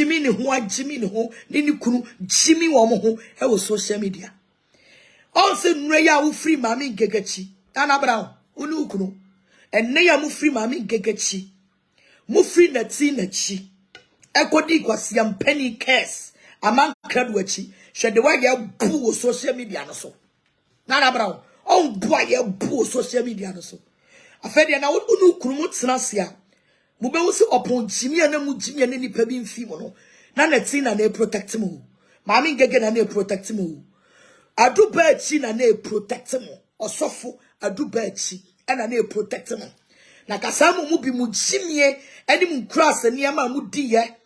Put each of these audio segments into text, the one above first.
Jimmy ni ho, Jimmy ni ho, ni kunu, Jimmy wa mo ho, e wo social media. Also nreya wo free mami gegechi. Nana Brown, unu kunu. Neya mu free mami gegechi. Mu free na ti na chi. Ekodi kwasi am penny cares. Amankrado achi. Shede wa ye bu social media no so. Nana Brown, on boy ye bu social media no so. Afede na unu kunu mu tena sia. Mu be wo se opon Jimmy na mu Jimmy na nipa bi mfi mo no. Na na ti na na protect mu. Mami gege na na protect mu. Adu ba chi na na protect mu. Osofo adu ba chi na na protect mu. Na kasamu mu bi mu Jimmy eni mu cross niama mu di ye.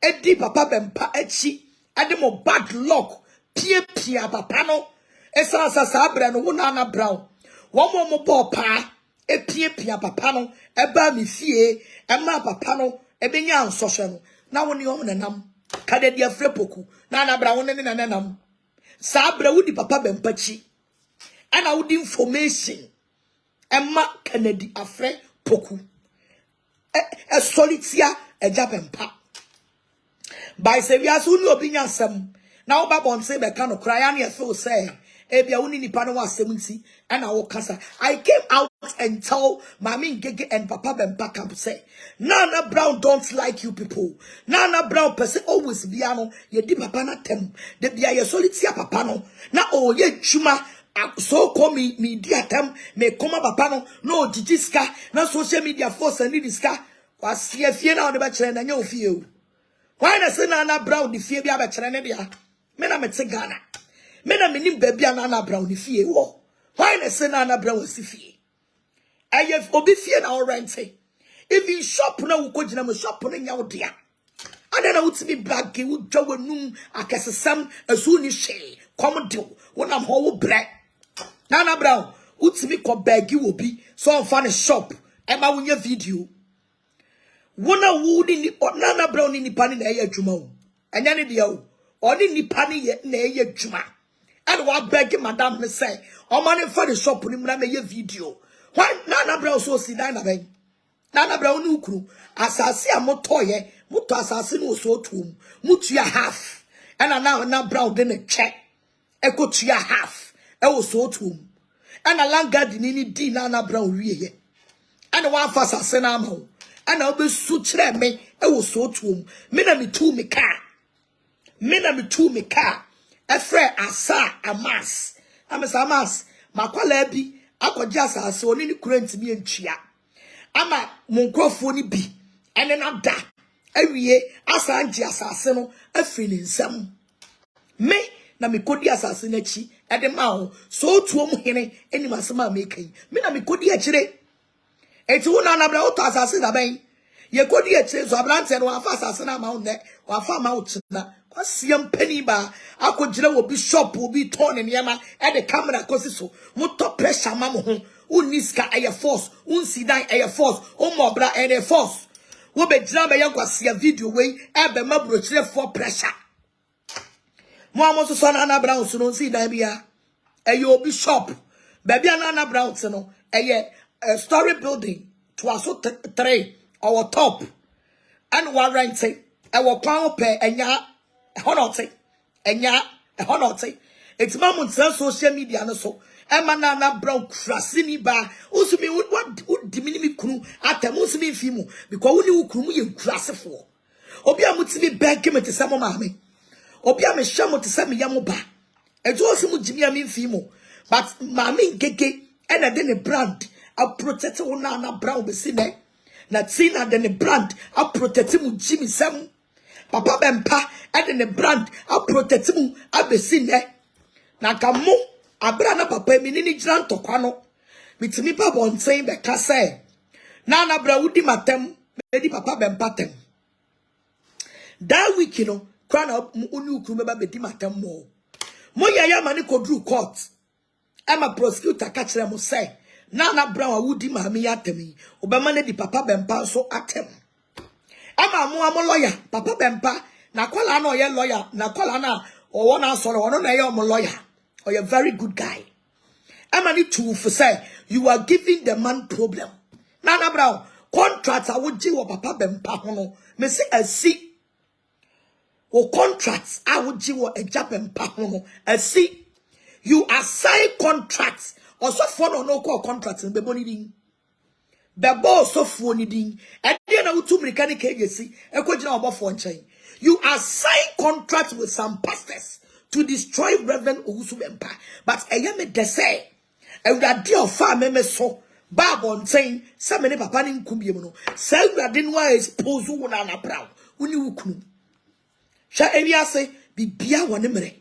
Edi papa Bempah echi. Edi mo bad luck. Pia papa no. Esa abre no Nana Brown. Womo mo bo pa. Pia papa no. Eba mi fie. Ema papa no. Ebenya ansoshe no. Na woni om nanam. Kade dia frepoku. Nana Brown ne nanam. Sabre wudi papa Bempah chi. Ana wudi information. Ema Kennedy afre poku. Solitia eja Bempah. By say we are soon obinya sem. Now Babon say be kind of cry and you feel say ebia uni ni pano wa 70 and I walk kasa. I came out and told Mami Gege and Papa Bempah camp say Nana Brown don't like you people. Nana Brown person always biano ye di papa na tem. De bia ye solitia papa no. Na o ye chuma so call me dia tem me koma papa no jijiska na social media force and diska was ye fie na on the bachelor na nyo fie. Why na say Nana Brown the fie bia bachelor ne dia? Me na mete Ghana. Me na minim baby Nana Brown the fie wo. Why na say Nana Brown was fie? Ayef obi fie na rente. If you shop na wo kogina mo shop na nya wo dia. Ada na wutimi bag wo dwa wanum akesesam asu ni hwe. Kom de wonam ho wo bre. Nana Brown wutimi ko bag wo bi so on fa ne shop. E ma wo nya video. Wona wudi ni Nana Brown ni nipa ni na ye adwuma wo. Enya ne dia wo. Oni nipa ni ye na ye adwuma. And wa beg madam me say, o man for the shop ni mra me ye video. Why Nana Brown so si dan na ben? Nana Brown ni ukru asase a motoye, moto asase no so tum. Mutua half. And now Nana Brown dey na check. E ko tua half. E wo so tum. And alanga ni di Nana Brown wie ye. And wa fa asase na ma wo. And I be su kire me e wo so tum. Me na me tu me car. Me na me tu me car. Efre asa amas. Amesa amas. Makwala bi akogye asase oni ni kurant mi entwia. Ama monkrofo ni bi. Ene na da. Awie asa anje asase no afri ni nsam. Me na me kodi asase na chi. Ede ma ho so tuo mu hene eni masema mekai. Me na me kodi akire. Eti wo na bra oto asase da ben. Ye kodi akire so abrante no afa asase na ma ho ne. Wa fa ma ho china. Kwasiam penny ba akogire wo bi shop wo bi ton ne yama e de camera kosi so moto pressure ma mo ho uniska air force unsidan air force o mobra air force wo be gira be yankwasia video we e be ma brochire for pressure mo amoso so Nana Brown so no nsidan bia e ye obi shop ba bia Nana Brown no e ye a story building to aso 3 our top and one renting e wo kwan pe enya H0T. Enya H0T. It's mamon social media no so. Nana Brown krasini ba. Usumi what dimini kunu atem usumi fimu because uni ukunu ye krasefo. Obi amutimi beg me te samo mame. Obi ameshamo te sami yamo ba. Ejo osimu jimi ami fimu. But mame gege ena de ne brand a protect Nana Brown besine. Na tina de ne brand a protect mu jimi sam. Papa Bempah and the brand a protect mu abesine. Na kamo abra na papa mi ni jiran tokwano. Mitimi pa bon saying be ka say. Nana Brown wudi matem be Papa Bempah tem. That week you know, crown up unu ukru meba be di matem mo. Mo yaya mani kodru court. I'm a prosecutor catch them say. Nana Brown wudi mami atemi. Obama ne di Papa Bempah so atem. Ama mo lawyer Papa Bempah na kwala na oye lawyer na kwala na owo na soro ono na ye omo lawyer or a very good guy. Ama ni to for say you are giving the man problem. Nana Brown contract a woji wo Papa Bempah ho no me say asi O contracts I would do a job and Bempah. I see you assign contracts or so for no call contracts in Beboniding. Bebo so for needing and then I two mechanic agency a question about phone chain. You assign contracts with some pastors to destroy Reverend Owusu Bempah. But I am a dessert. And that dear farm so Babon saying some many papaning kubiano. Say that didn't want to expose one on a brow. Uni Sha ewiase bibia wonemre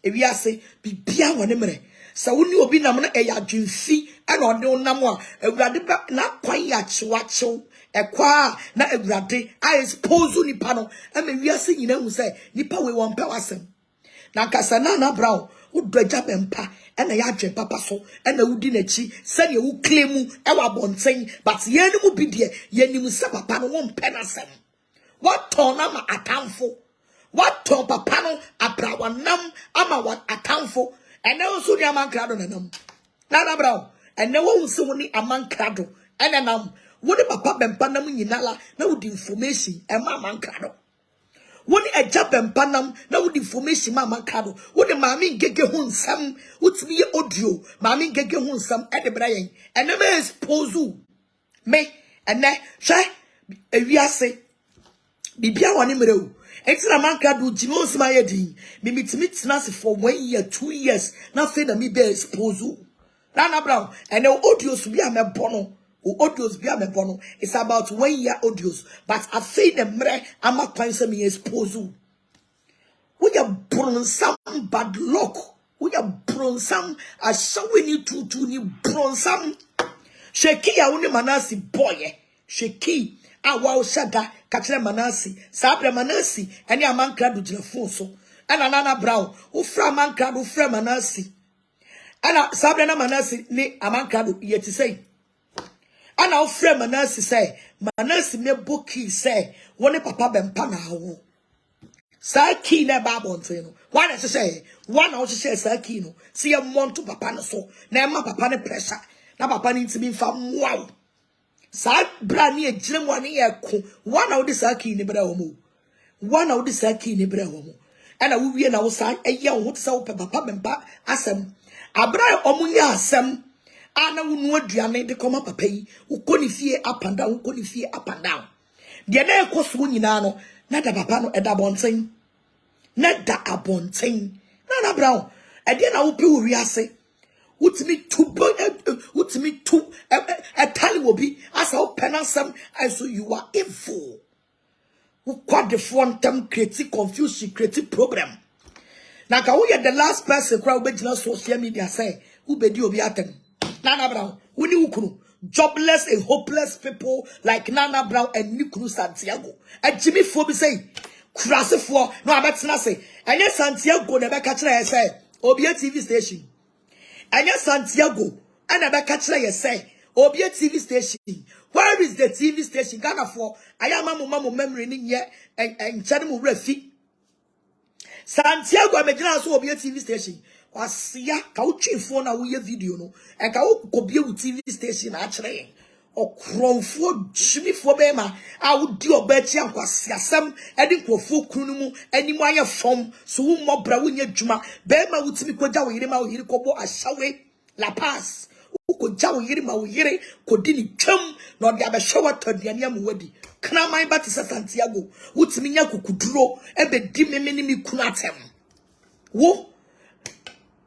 ewiase bibia wonemre sa woni obi nam na eya dwemfi ana ode onam a awurade na kwan ya chewachew ekwa na awurade I expose nipa no ama wiase nyina hu se nipa we won pe wasem na nkasa na brown udwaja Bempah ena ya adwen papa so ena wudi nachi se ne wu claim e wa bonten but ye ne mu bi de ye nim se papa no won pe na sem what turn am atamfo what ton papa no abrawanam ama what atamfo ene so ni Amankrado nanam na brown ene wo nse wo ni Amankrado ene nam wo ni papa Bempah nam nyinala na wo information e ma Amankrado wo ni eja Bempah nam na wo information ma Amankrado wo ni maami ngege hu nsam utimi ye audio maami ngege hu nsam e de brayen ene me expose me ene hwe ewiase bibia woni mrew Extra Amankrado Jimos Mayedi, Mimitimits for 1 year, 2 years, nothing that me be exposed. Nana Brown, and no audios be a me bono, or audios be a me bono. It's about 1 year audios, but I say the mre, I'm a point me exposed. We are born some bad luck. We are born some, I showing you to you born some. Sheki ya uni manasi boy, Sheki. Awa shada kachire manasi sabre manasi ene Amankrado gina phone so ana nana brown ufra Amankrado ufra manasi ana sabre na manasi ni Amankrado yeti say ana ufra manasi say manasi me boki say woni papa Bempah na hawo sa ki na babonte no one say one na say sa ki no see e monto papa no so na ma papa ne pressure na papa ni ntimi fa wow sa brani e jirem wani ye ko one of this aki ni bra wo one of this aki ni bra wo ana wo wie na wo sa eye wo tsa wo papa Bempah asem abra omunya asem ana wo nu aduane de koma papa yi wo koni fie up and down wo koni fie up and down de na ekoso nyina no na da papa no eda bonten na da abonten na bra e de na wo pe wo wiase Utimi to a tally will be as how penasam and so you are evil. Who quite the front term creative confusion creative program. Now can we get the last person crowd original social media say who be you be atem Nana Brown when you jobless and hopeless people like Nana Brown and Nikuru Santiago and Jimmy Phoebe say crass for no I bet say and yes Santiago never catch say Obia TV station. Anya Santiago, and I catch you say, Obia TV station. Where is the TV station? Ghana for I am a mama memory in yet and channel refi. Santiago, I imagine also Obia TV station. Was ya couching phone a weird video no, and go be TV station actually. Or cron for Jimmy for Bema, I would do a bet young was some adding for full crunumu, any more form, so more brawunya juma, Bema would see Koja Yirima Yirikobo as Shawe La Paz, who could jaw Yirima Yere, could didn't chum, nor the other shower to the Anyam Weddy. Can I mind Batista Santiago, would Minyaku could draw, and be dim mini kunatem. Wo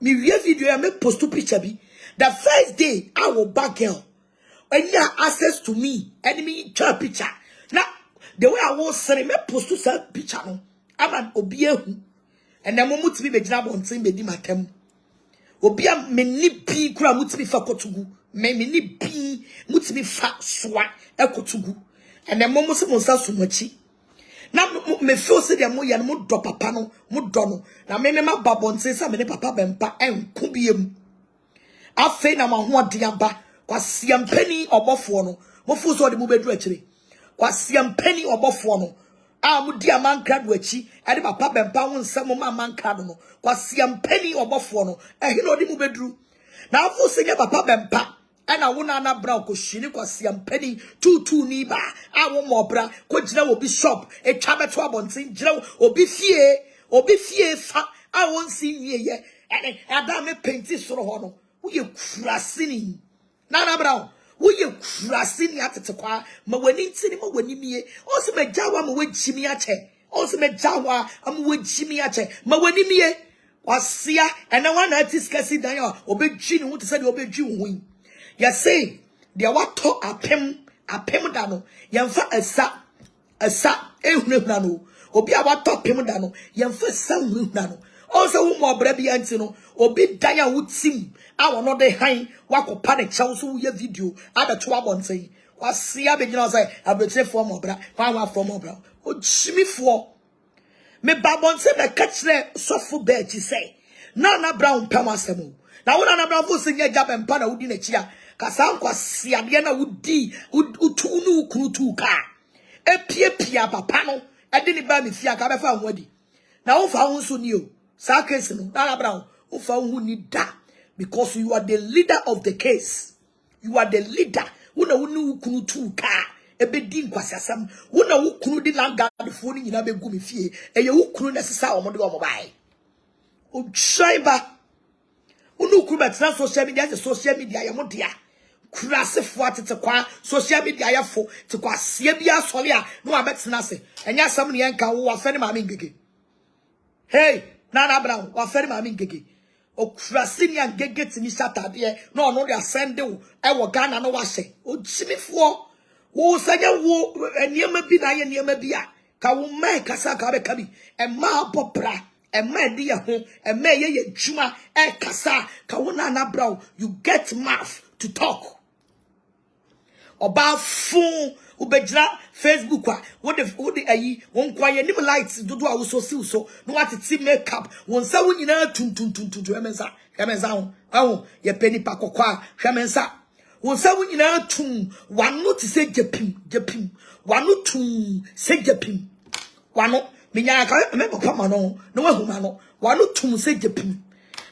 me video I make post to picture be the first day I will back girl. And you have access to me, enemy try picture. Now, the way I was saying, me post to sell picture no. I'm an obie and the moment to be job on saying me my tem. Obia me ni pi kura muti me fa kotugu. Me ni pi muti me fa swa e kotugu. And the moment se monsa sumachi. Now me feel say the mo ya no mo drop papa no, mo do no. Na me ma babon say say me papa Bempah en kubiem. Afa na ma ho ade aba. Kwasiam penny Obofour no mofu so de mu bedu akire kwasiam penny Obofour no a mu di Amankrado achi e de papa Bempah won nsam ma Amankrado no kwasiam penny Obofour no e he no de mu bedru na afu se nye papa Bempah ena wona na bra ko hwini kwase ampani tutu ni ba awo mobra ko gina obi shop etwa beto abontin gina obi fie fa awon si wieye ada me penti soro ho no wo ye kurasini na bra wo ye kurasini atete kwa ma wani ntini ma wani mie o se me jawa ma wajimi ache o se me jawa am wajimi ache ma wani mie wasia ena wana atiskasi dan yo obedwi ni wo te se de obedwi wo hu ya say dia wato apem da no yemfa asa ehunahuna no obi a wato apem da no yemfa asa hunahuna no also wo mo bra bia nti no obi dan a wutim a wono de han wakopa ne chew so ye video abeto abonten wasia begina say abetrefo mo bra wa from mo bra o chimifo me babonse be kachre sofo be chi say na brown pamasemo na wona na brown fo sinya ja Bempah na wudi na chia kasa nkwase ade na wudi utu nu ukrutu ka epiepia papa no ede ni ba me fia ka be fa nwadi na wo fa wo so ni o sa case no na brown wo fa wo ni da because you are the leader of the case. You are the leader. Una unu ukrutu ka ebedi nkwase asam una ukru di langa fo ni nyina be gu me fie eye ukru na sesa omode omobai o chaiba unu ukru betra social media ya modia kurase fo atete kwa social media ya fo te kwa se bia sole a no abetena se enya asam ne enka wo afene ma me ngege hey nana brown wa fere ma me ngege o kurase ni angege tini satade no no dia sende wo e wo Ghana no wa hye o chimifo wo sanya wo eniema bi na ye eniema bi a ka wo mai kasa ka be ka bi e ma popra e ma di ye ho e ma ye djuma e kasa ka wo na brown you get mouth to talk oba fun ubejira Facebook a wo de ayi won kwaye nim lights dodo a wo so siw so no atiti makeup won sa wo nyina tuntuntuntu emensa ho ye peni pa kokwa hwemensa won sa wo nyina tum wano ti se japim wano tum se japim wano minya ka me papa ma no wa hu ma no wano tum se japim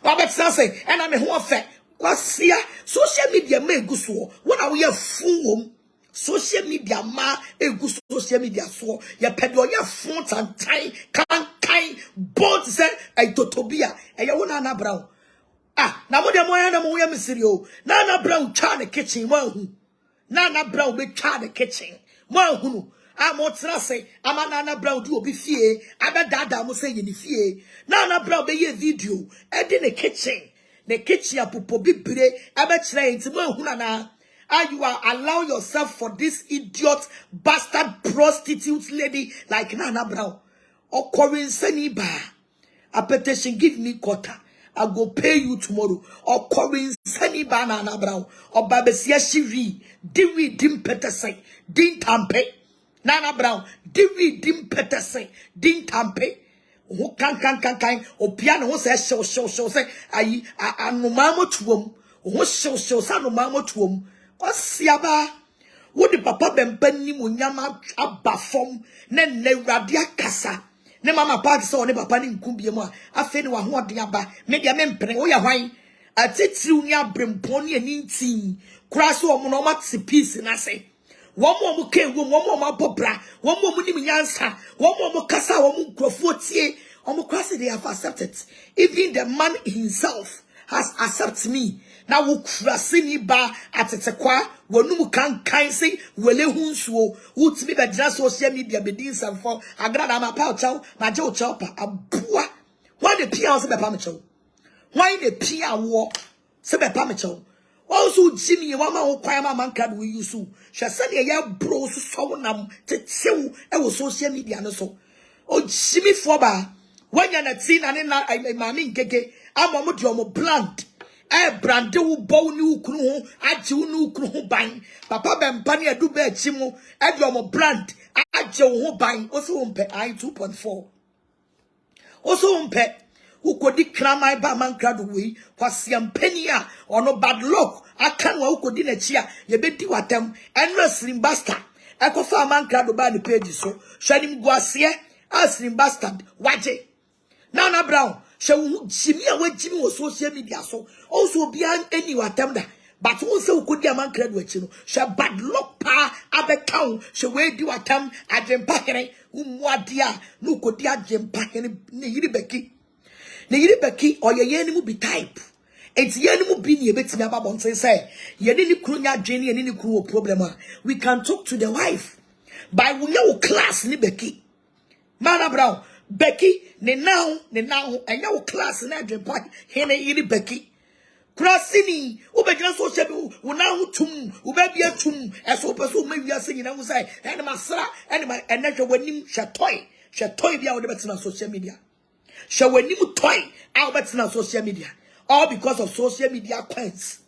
wa betsa say ena me ho afa kwasia social media ma eguso wona wo ye fun social media ma egu social media so ye pedo ye fun tantai kan both say ay totobia e ye wona na brown na mo de mo ya na mo ye misiri o na brown cha the kitchen mo hu na brown be cha the kitchen mo hu no mo tra say ama na brown do obi fie abedada mo say ye ni fie na brown be ye video e de the kitchen apopo bibire abekire nti mo hu na you are allow yourself for this idiot bastard prostitute lady like Nana Brown or Corinne Seniba. A petition, give me quarter. I go pay you tomorrow. Or Corinne Seniba Nana Brown or Babesia Shiri. Diwi dim petese. Din tampe. Nana Brown. Diwi dim petese. Din tampe. Who can o piano who says show say I no mamo tuum. Who show no mamo tuum. Osiaba wo de papa Bempah ni munyama abafom ne radia kasa ne mama party so ne papa ni nkumbie mu a afi ne wa ho ode aba me dia me mpene wo ya hwan atitiri uni abrempon ne ani ntin kura so omo no mate peace na se wo mo ke wo mo abobra wo mo ni nyansa wo mo kasa wo mo nkrofo tie omo kwase they have accepted even the man himself has accepted me. Now wo krasini ba atetekwa wonum kan say wele hunsuo wutimi be dra social media be din samfo Agradaa ma pa chaw ma je o chaw pa abua why the pia se be pa me chaw why the pia wo se be pa me chaw also jimi wa ma wo kwan ma Amankrado we Owusu hwe se ne ya bro so nam tetew e wo social media no so o jimi fo ba wanya na ti na ne na mami ngege amamo de omo bland brande wo bow ni ukru ho agye wo ni ukru ho ban papa Bempah ne adu ba achi mu e de omo brand agye wo ho ban oso wo mpe I 2.4 oso wo mpe ukodi kramai ba Amankrado we kwase ampani a ono bad luck aka no ukodi na chi a ye bedi watam enra slim bastard ekofa Amankrado ba ni page so hwanim guase a slim bastard waje Nana Brown she jimi a wajimi wo social media so also be an any watam da But also could be Amankrado chino. She bad luck pa abekau. She way do atam a Bempah umwadia no kodia Bempah ni yiri beki. Ni yiri beki or ye yenimu be type. It's yenimu be ni beti me ababon say ye ni krunya Jenny and any crew problem. We can talk to the wife. By we know class ni beki. Mana Brown Becky ne now and your class na Bempah hene yiri beki. Krasini, ubegina social now tum, ubebia tum, as open maybe you are singing. I will say, and my sir, and my and natural when him shatoy be out of social media. Shall when him toy out of social media, all because of social media coins.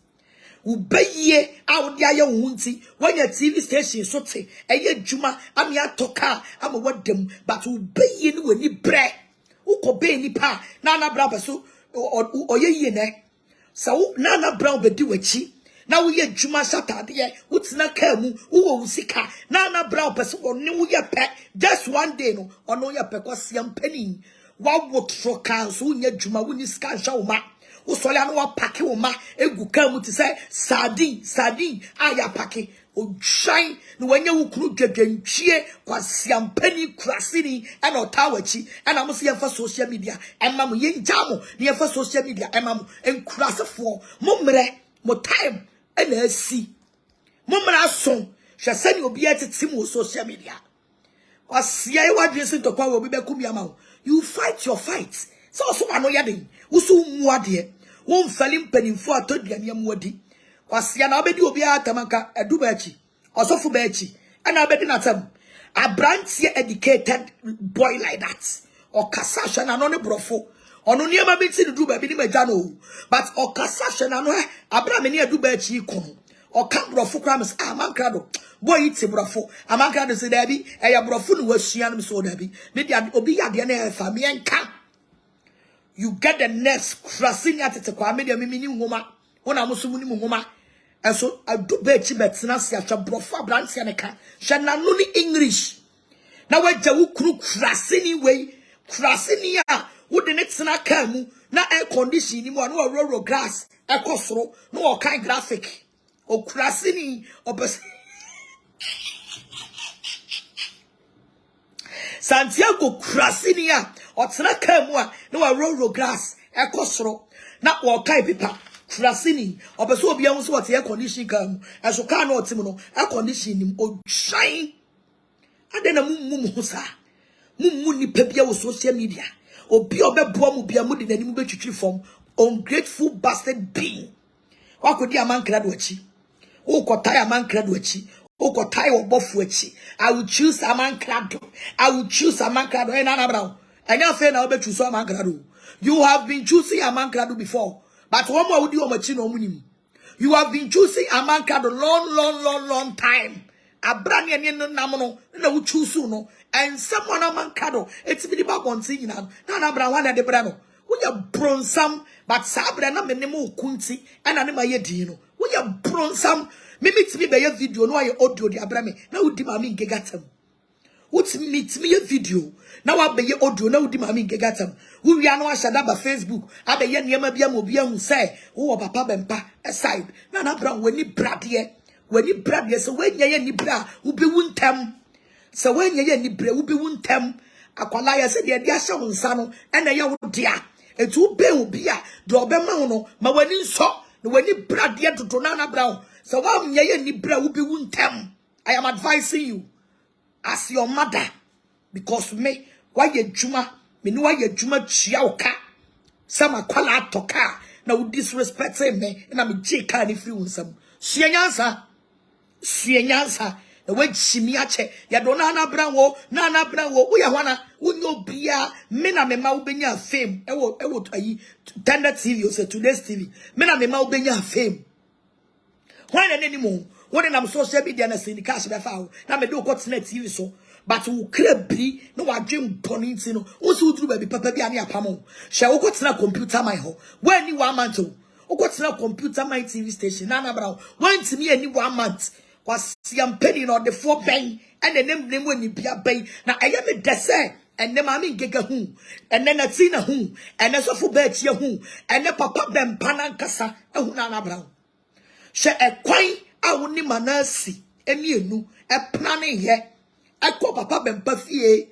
Ubeye out there your wunty when your TV station so say, a ye juma, I'm ya toka, I'm a what them, but ubeye when you bread, ukobe ni pa, nana braba so or ye ne. So Nana Brown be do wechi. Now we get Juma Saturday, what's na kamu, sika. Nana Brown person or no ya pet just one day no or no ya pekos yam penny. What would for council ya Juma when you scan show ma? Usolano paki ma egu kamu to say sardine, aya paki. O shine no when you could get cheer was yam penny crasini and or towerchi and I must see for social media and mamu yen jamo near for social media and mamu and crass for mumre mo time and see mumra song shall send you be at Timo social media or see I want to to power be back. You fight your fights so I know yading usu muadie won't fell in penny for a third yamwadi. Wasiana obedi obi atamanka edubachi osofu bechi and abedi natam a brand educated boy like that or kasasha na no ne brofo ono niema bi ti du ba bi ni majano but or kasasha na no abra me ne edubachi kono or kan brofo kramis Amankrado boy iti brofo Amankrado se dabi e ya brofo no wasua no so dabi me dia obi yade na fa me enka you get the next crossing at the kwa me dia me ni nwoma wona musumu ni nwoma. And so I do bechi betina si acha brofa branch yaneka. Shana nuni English. Now we jawu kru krasini way. Krasini ya. Would the next na kamu. Na air condition ni mo no rural grass. Ekosro. No kind graphic. O krasini. O bes. Santiago krasini ya. O tina kamu. No rural grass. Ekosro. Na o kind paper. Krasini, or so be almost what air condition come, as you can't know Timono, air condition him or shine. And then a mumusa. Mumuni pepia with social media. Or be a bomb be a moody than you bet you from ungrateful bastard being. What could the Amankrado? Oh, Kotaya Amankrado. Oh, Kotaya Obofour. I will choose Amankrado. I will choose Amankrado and Agradaa. And now fair now bet you saw Amankrado. You have been choosing Amankrado before. But one more would you machino munim. You have been choosing Amankrado long time. A brand new namono, no choose no, and someone Amankrado. It's been about one thing now. Nana Brown and the Brano. We are bronsam, but Sabrana menemo kunti, and anima yedino. We are bronsam. Maybe to me by your video, no, I audio the Abrame. Now, Dimami Gegatam. What's meet me a video? Now I be your audio, no dimami gegatam. We are no shadaba Facebook. I be yen yamabia mobia who say, oh, Papa Bempah aside. Nana Brown when you brad ye. When you brad ye, so when ye ni bra, who be won tem. So when ye ni bra, who be won tem. Aqualaya said, ye dear shawon sano, and a yaw dear. And two be beer, draw bemano, ma when you saw, when you brad ye to Nana Brown. So I'm ye ni bra, who be won tem. I am advising you. As your mother, because me, why ye juma, me know why ye juma chiaoka. Some are quala toka, now disrespect me, and I'm a jika and if you some. Sienyansa, the way Shimiache, Yadona Brown, Nana Brown, we are one, Unyo Bia, Mena me Maubenya fame, Ewo Tender TV, or say today's TV, Mena me Maubenya fame. Why anymore? When I'm social media and the cash by foul, now me do what's net TV so. But who crab be no I dream ponins, no, also do baby papa be any apamo. Shall what's not computer my home? When you 1 month, what's not computer my TV station, Nana Brown, went to me any 1 month, was young penny on the 4 bang, and the name when you be a bay. Now I am a dessert, and then I mean Giga who, and then a Tina who, and a sofa bed here who, and the papa Bempah Kasa, and Nana Brown. she e kwan a woni manasi emienu e plane ye ekọ papa Bempah fie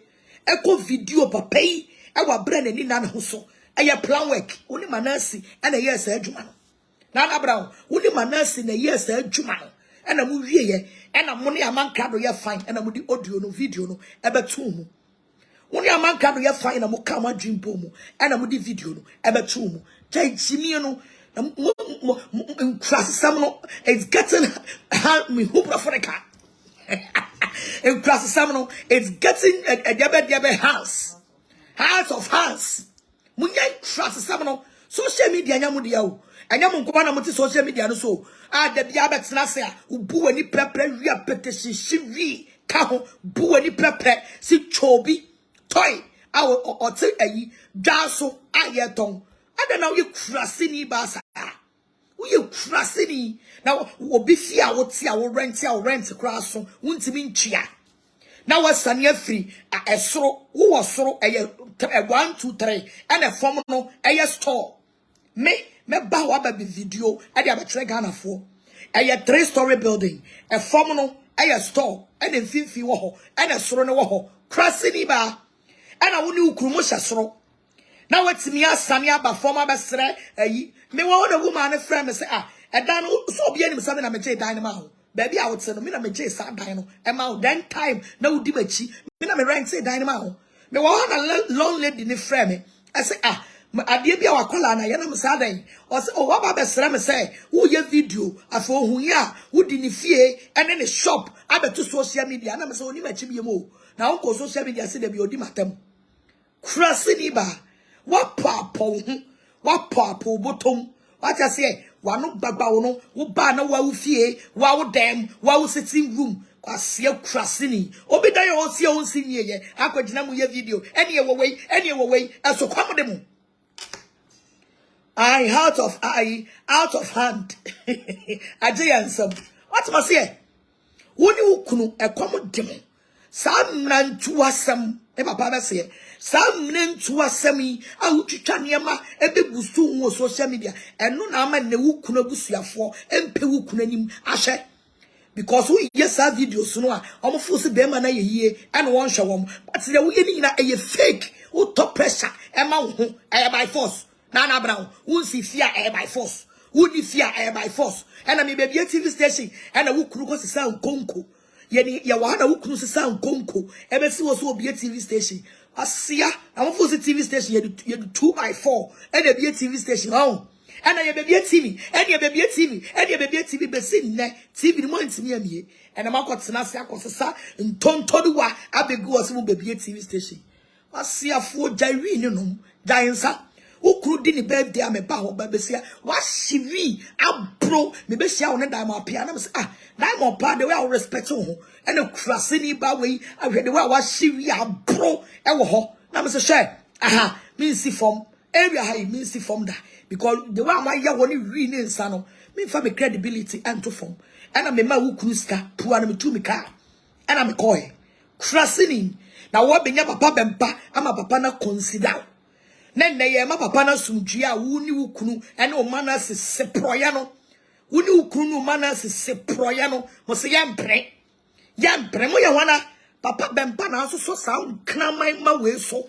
ekọ video papa yi e wa bre nani na ho so eye plan work woni manasi e na yes adwuma no na Brown woni manasi na yes adwuma no e na mu wie ye e na mo ne Amankrado ye fine e na mo di audio no video no e beto mu woni Amankrado ye fine na mo ka ma dreampo mu e na mo di video no e beto mu jimi no it's getting me hope Africa. In class it's getting a debe house of hands. Munya class social media nyamudia anyamu nkoba na muti social media no so de bia betina se a ubu ani prepre wi apetesi shiwi ka ho bu ani prepre si chobi toy awo ote ayi dwaso ayeton ada na we krasini basa we krasini na obi fi a wote a wo rent kra so wuntimi ntwia na wasane afiri esoro wo soro eye 1 2 3 and a form no eye store me ba wa ba video e dia betre Ghana fo eye 3-story building a form no eye store and mfimfi wo ho and esoro no wo ho krasini ba and a woni ukrumo hyesoro na watimi asane aba form abesere ayi me wo na woman friend me say edan so obi anim sabe na me je dan ma ho baby a wote no me na me je sa dan no e ma then time na wudi machi me na me rent say dan ma ho me wo na long lady ni friend me I say ade bia wakola na ye na me sa dan o say o wa ba besere me say wo ye video afo hu ya wudi ni fie ene ne shop abeto social media na me say oni machi bi mo na won ko social media say da bi odi matam krasini ba wa papo bottom what I say wano bagba wono wo ba na wa ufie wa wo dem wa wo sitting room kwase krasini obi dan yo sie on sinye ye akogina mu ye video ene ye wo wei eso kwam de mu I out of hand aje yansam what must say woni ukunu ekom de mu sam na ntu asem e papa ba say sam nentu asemi a utwitwa niema ebebusu wo social media eno na ama ne wukunu abusuafo empe wukunu anim ahye because we yes our videos no a omfo se be ma na yeyie ene won hwe wom but the we ni na eye fake wo top pressure e ma wo ho by force na Brown won si fia by force woni fia by force ena me be TV station ena wukunu ko sisa nkonko ye wa na wukunu sisa nkonko ebe si wo so obi TV station asia am for TV station you 2x4 and a TV station oh and I be TV and you be TV and you be TV be sin ne TV mo ntimi amie and am akotena se akosesa ntontoduwa abegu ose mo be TV station asia fo jaiwi ni no jainsa ukuru di ni birthday am ba ho ba be sia wa shivi abro me be sia won diamond pia na me say diamond pa the way I respect ho and a krasini ba we ahwe the way wa shivi abro e wo ho na me say share me see from area high me see from that because the way I ya woni wi ni nsa no me fa me credibility and to form and me ma ukuru ska pu na me tu me car and me call krasini na wo benya papa Bempah ama papa na consider nenne ye ma papa na sumdua a wuni wukunu ene o mana se seproya no wuni wukunu mana se seproya no mo se yempre mo ye wana papa Bempah na so sa nkramai ma we so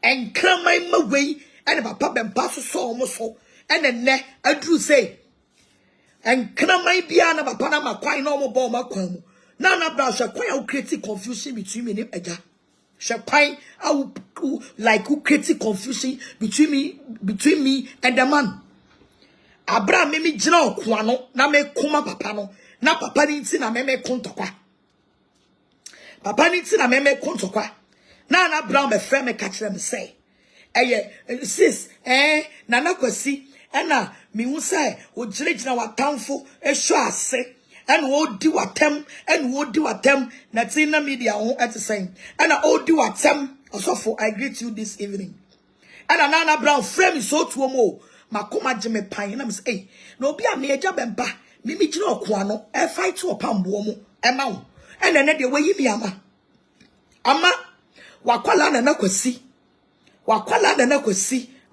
enkramai ma we ene papa Bempah so mo so ene ne adru say enkramai bia na papa na makwan na mo bo makwan mu na bra hwe kwan a create confusion between me and eja Shapai, like who created confusion between me and the man. Abra mimi jina kwano na me kuma papa no na papa ni nti na me kontokwa. Papa ni nti na me kontokwa. Na bra me frɛ me catch them say. Sis na kwasi na me hu say o gyina watamfo ehwo ase. And wo di watem na tina media ho at the same and o di watem also I greet you this evening and Nana Brown frame so to mo makoma jeme pan na me say na obi a me agya Bempah me gina okoa no e fight to opambo mo e ma wo and na de wayi mi ama wakwala na kwasi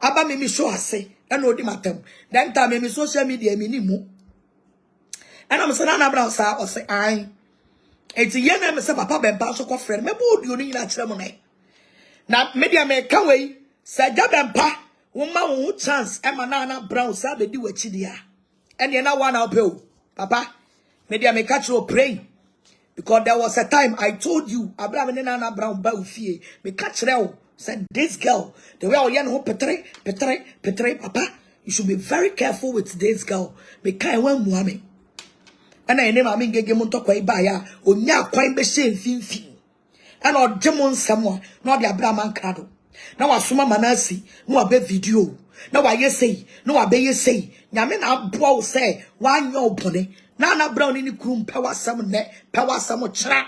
aba me show ase and o di matem then time me social media me ni mu And I'm saying Nana Brown sa or say I. It's a yen me say papa Bempah so called friend. Me bo di oni na kire mo na. Na media me ka we say ja Bempah Woma wo chance e ma Nana Brown sa be di wachi dia. And ye na one out o. Papa, media me catch you praying. Because there was a time I told you, Abraham and Nana Brown ba ufie. Me catch you said this girl, the way I know Petre, Papa, you should be very careful with this girl. Me kai wan muame. And I name I mean gege mun to kwa ibaya, onya kwa be she mfimfi. And or demon someone, not the Amankrado. Now asuma manasi, no abe video. Now I say, no abe ye say. Nyame na bro say, one yo bone. Nana Brown in the room, power some net, power some trap.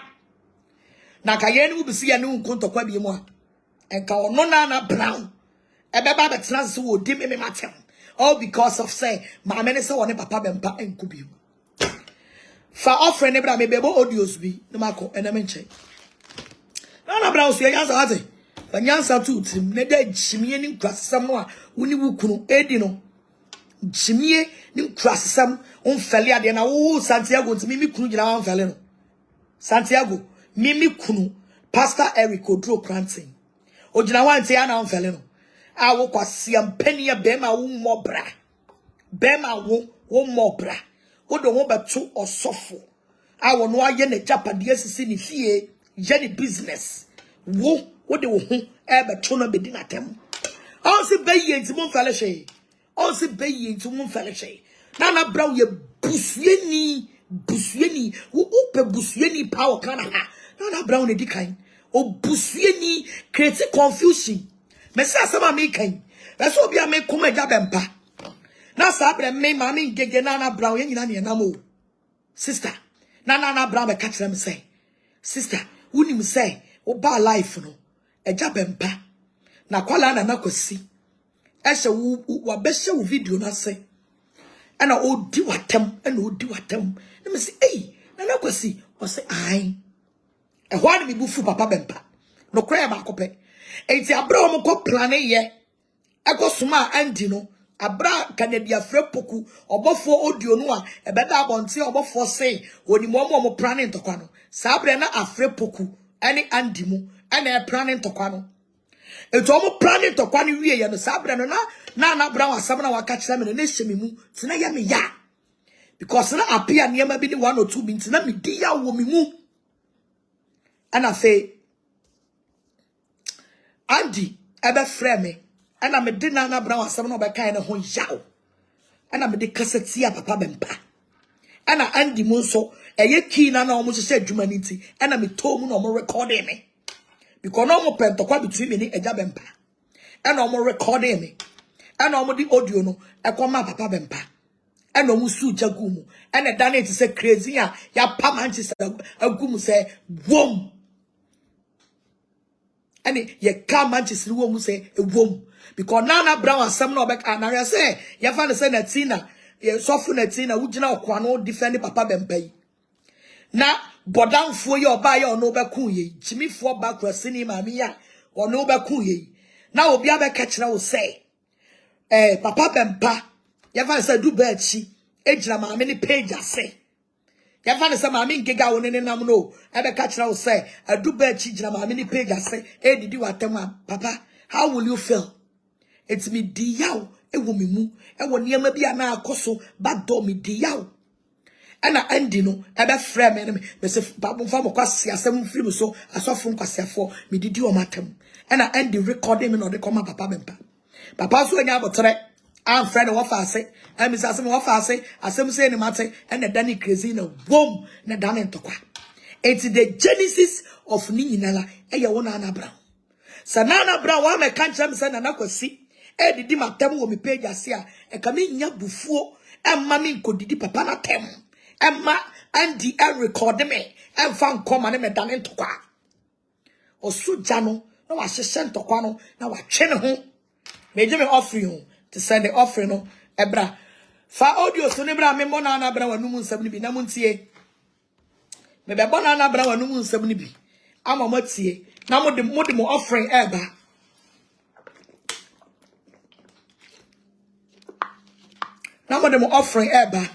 Na kayeni will be see a new conto kwa bi mo. And ka no Nana Brown. E be ba betran so odi me matem. All because of say, my minister one papa Bempah en kubi. Fa offering ebra me bebo audios bi, no mako enamenche. Nana Brown so yansa hate. Banyansa tu tim ne da jimie ni kwasam no a woni wukunu edi no. Jimie ni kwasam on fele ade na wo Santiago ntimi mi kunu gina wan fele no. Santiago mimi kunu Pastor Eric Odro Cranting. O gina wan te ya na wan fele no. A wo kwasiam pania bema wo mobra. Bema wo mobra. Wo do wo beto osofo. A wo no aye na japade asisi ni fie, je ni business. Wo de wo hu e beto no bedi na tem. On se beye nti mo fele hwe. On se beye nti mo fele hwe. Nana Brown ye busueni wo upe busueni power kana ha. Nana Brown e di kan. O busueni create confusion. Me say asama me kan. That's obi a me kuma ja Bempah. Na sabre me mami gege Nana Brown ye nyina ne nam o. Sister, Nana Brown be catch them say. Sister, unim say o ba life no. Eja Bempah. Na kwala na nakosi. Ehye wo behye wo video na say. And odi watem and odi watem. Let me say, hey, na nakosi o say ai. E ho ani bufu papa Bempah. No cry ba kope. Enti abra o ko plan ye. Ekosuma andi no. Abra kanedia frepoku Obofour audio no a ebeda abonte Obofour say oni mo planning tokwa no. Sa abra na afrepoku ene andi mu ene planning tokwa no. Eto omo planning tokwa no wie ye no sa abra no na Brown asam na waka kire me no na hyemi mu tina ya me ya. Because na apia niam bi ni 1 or 2 minutes na me di ya wo me mu. Ana fe Andy ebe frɛ me ana me di Nana Brown asam na be kan na ho yaw. Ana me di kasetia papa Bempah. Ana Andy mu nso eye key na omo hye adwuma ni ti ana me to mu na omo recording me. Because no omo pentokwa between me ni eja Bempah. Ana omo recording me. Ana omo di audio no ekoma papa Bempah. Ana omo su jagu mu. Ana dane it say crazy ya pa Manchester agum say wom. Ani ye ka Manchester wom say e wom. Because Nana Brown asem na obeka na say ye fa ne say na Tina ye sofu na Tina wugina okwa no defend papa Bempah yi. Na bodamfo ye oba ye ono beku ye jimifo ba kwase ni mami ya ono beku ye na obi abeka kire wo say papa Bempah ye fa say du ba chi ejira mami ni page ase ye fa say mami ngega wo ne nam no abeka kire wo say adu ba chi jira mami ni page ase didi watem papa how will you feel? It's me di yaw e wo me mu e wo niam bia na akoso ba do me di yaw. Ana Andy no ebe frɛ me se babon fa mo kwase asem firi me so asofo nkwasiafo me didi o matem. Ana Andy recording me no de koma papa Bempah. Papa so anya abotre am frɛ no wo fa ase am se asem wo fa ase asem se ni mate na dani crazy na boom na dani ntokwa. It's the genesis of ni nyinala eye wo Nana Brown. Sa Nana Brown wa me kan kyerem se na nakwasi didi matem wo me page ase a e ka me nya bufuo emma me nkodidi papa na tem. Emma Andy record me and found common and done into qua. Or Sujano, no, I should send to Quano, now I chain home. Major me offer you to send the offering, Ebra. Fa audio Sunibra, me Nana Brown, Numun 70 Namuntie. Maybe Bonana Brown, Numun 70. I'm a motsie. Now, the more offering Ebra. Now, the more offering Ebra.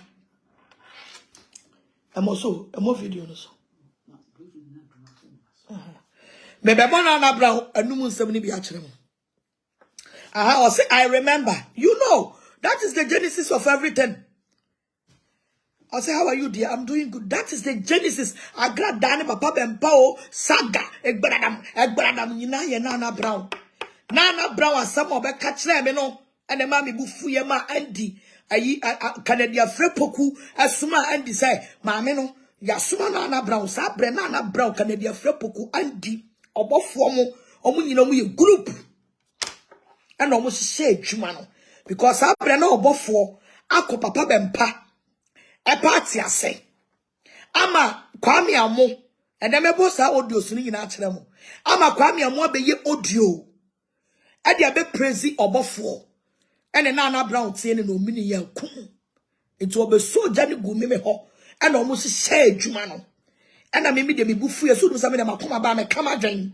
I'm also a more video. So. Maybe Nana Brown, a new 70 be actually. I remember. You know, that is the genesis of everything. I say, how are you, dear? I'm doing good. That is the genesis. Agradaa, Papa Bempah, Saga, Agradaa, Nana Brown. Nana Brown and some of the catch them, no, and the mammy bufu yama Andy. Canada Frepoku, as Suma Andy say, Mameno, Yasuma Nana Brown, Sabre Nana Brown, Canada Frepoku, Andy, Obofour, we group. And almost say, Jumano, because Sabre no Obofour, Ako Papa Bempah. A party I say. Ama kwami amo. And then me boss audio suni na chiremo. Ama kwami amo be ye audio. Adi abe praise Obofour. And Nana Brown tie no mini ye kum. Into obe so jani gu me ho. And almost say juma no. And I me de me bufu ye so do me ma come ba me kama dwen.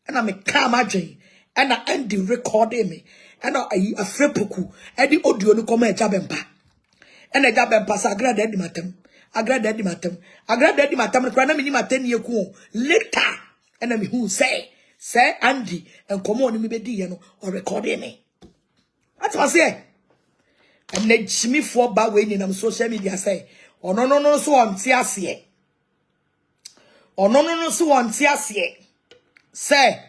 And I me kama dwen. And I end the recording me. And I afrepoku. And the audio no come e Bempah. And I got Bempah Agradaa di matem. Agradaa di matem. Agradaa di matem. Krana mini maten ye ku later. And I me who say Andy and come on me be di no or recording me. That's what I say. And then Jimmy for ba we ni social media say. Oh no so on tiasie. Oh no so on tiasie. Say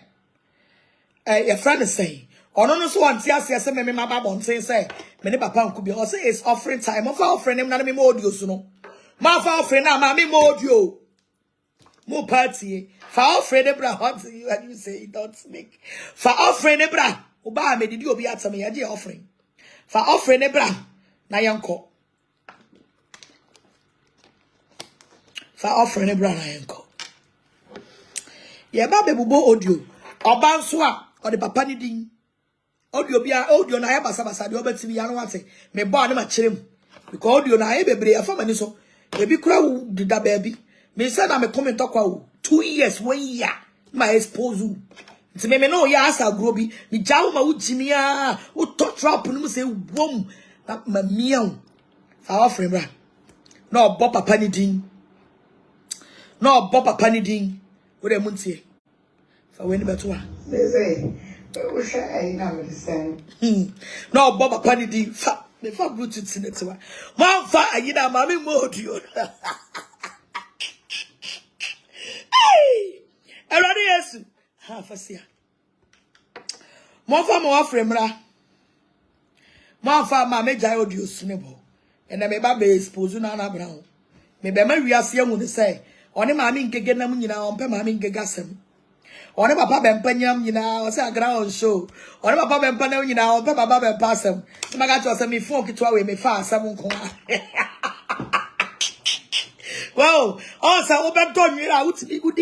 your friend is saying. Oh no so on tiasie say me ma ba say. Many papa could be also it's offering time. Of our friend, I'm me audio no. My friend, I'm me audio. More party. For our friend, Ebra, what you say? Don't make. For our friend, Ebra, Oba me did you be at me? I did offering. For our friend, Ebra, na yanko. For our friend, Ebra, na yanko. Yeah, baby, bubo audio. Obanswa or the papa ni ding. Audio na ya basa de obetimi ya no wate me bo ane ma kirem because audio na ya bebre afa mani so e bi kura wu dida baby me say na me comment akwa wu 2 years 1 year ma expose wu nti me no ya asa grobi me jawo ma wu jimi a wu to trap no say wom na ma miaw fa wa frame bra na obo papa ni din wo de muntie fa we ni beto a they say I understand. No, Boba Panidi, me fa Bluetooth in it. One fa, you know, mammy modio. Hey, I already yes. Half a seer. More for more fremra. More for my major audio snibble. And I may be exposed Nana Brown. Maybe my real young would say, only mammy get them, you know, on Pemaming Gagasem. On a papa Bempah, you know, say a ground show. On a papa Bempah, you know, Papa Bempah some. My God was a me folk to away me fast. Some well, also, Oberton, you know, it's good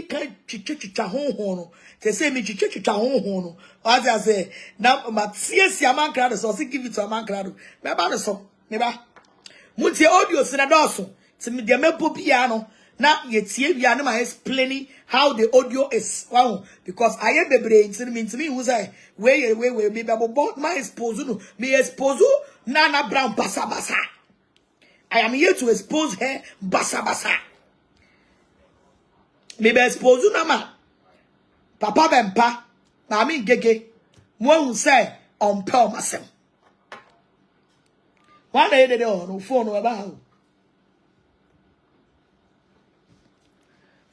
chicha home. They say me chicha home. As I say, now, but see, Amankrado, so give it to Amankrado. Maybe so, maybe. Munti audio, Senadoso, to me, the Bempah piano. Now, yet here we are now explaining how the audio is. Wow, because I am the brain. To me, who's I? Where, maybe about my expose. Me expose Nana Brown basa. I am here to expose her basa. Maybe expose Nama. Papa Bempah. Mami Gege. One who say on Pearl Masem. One day they don't no phone about.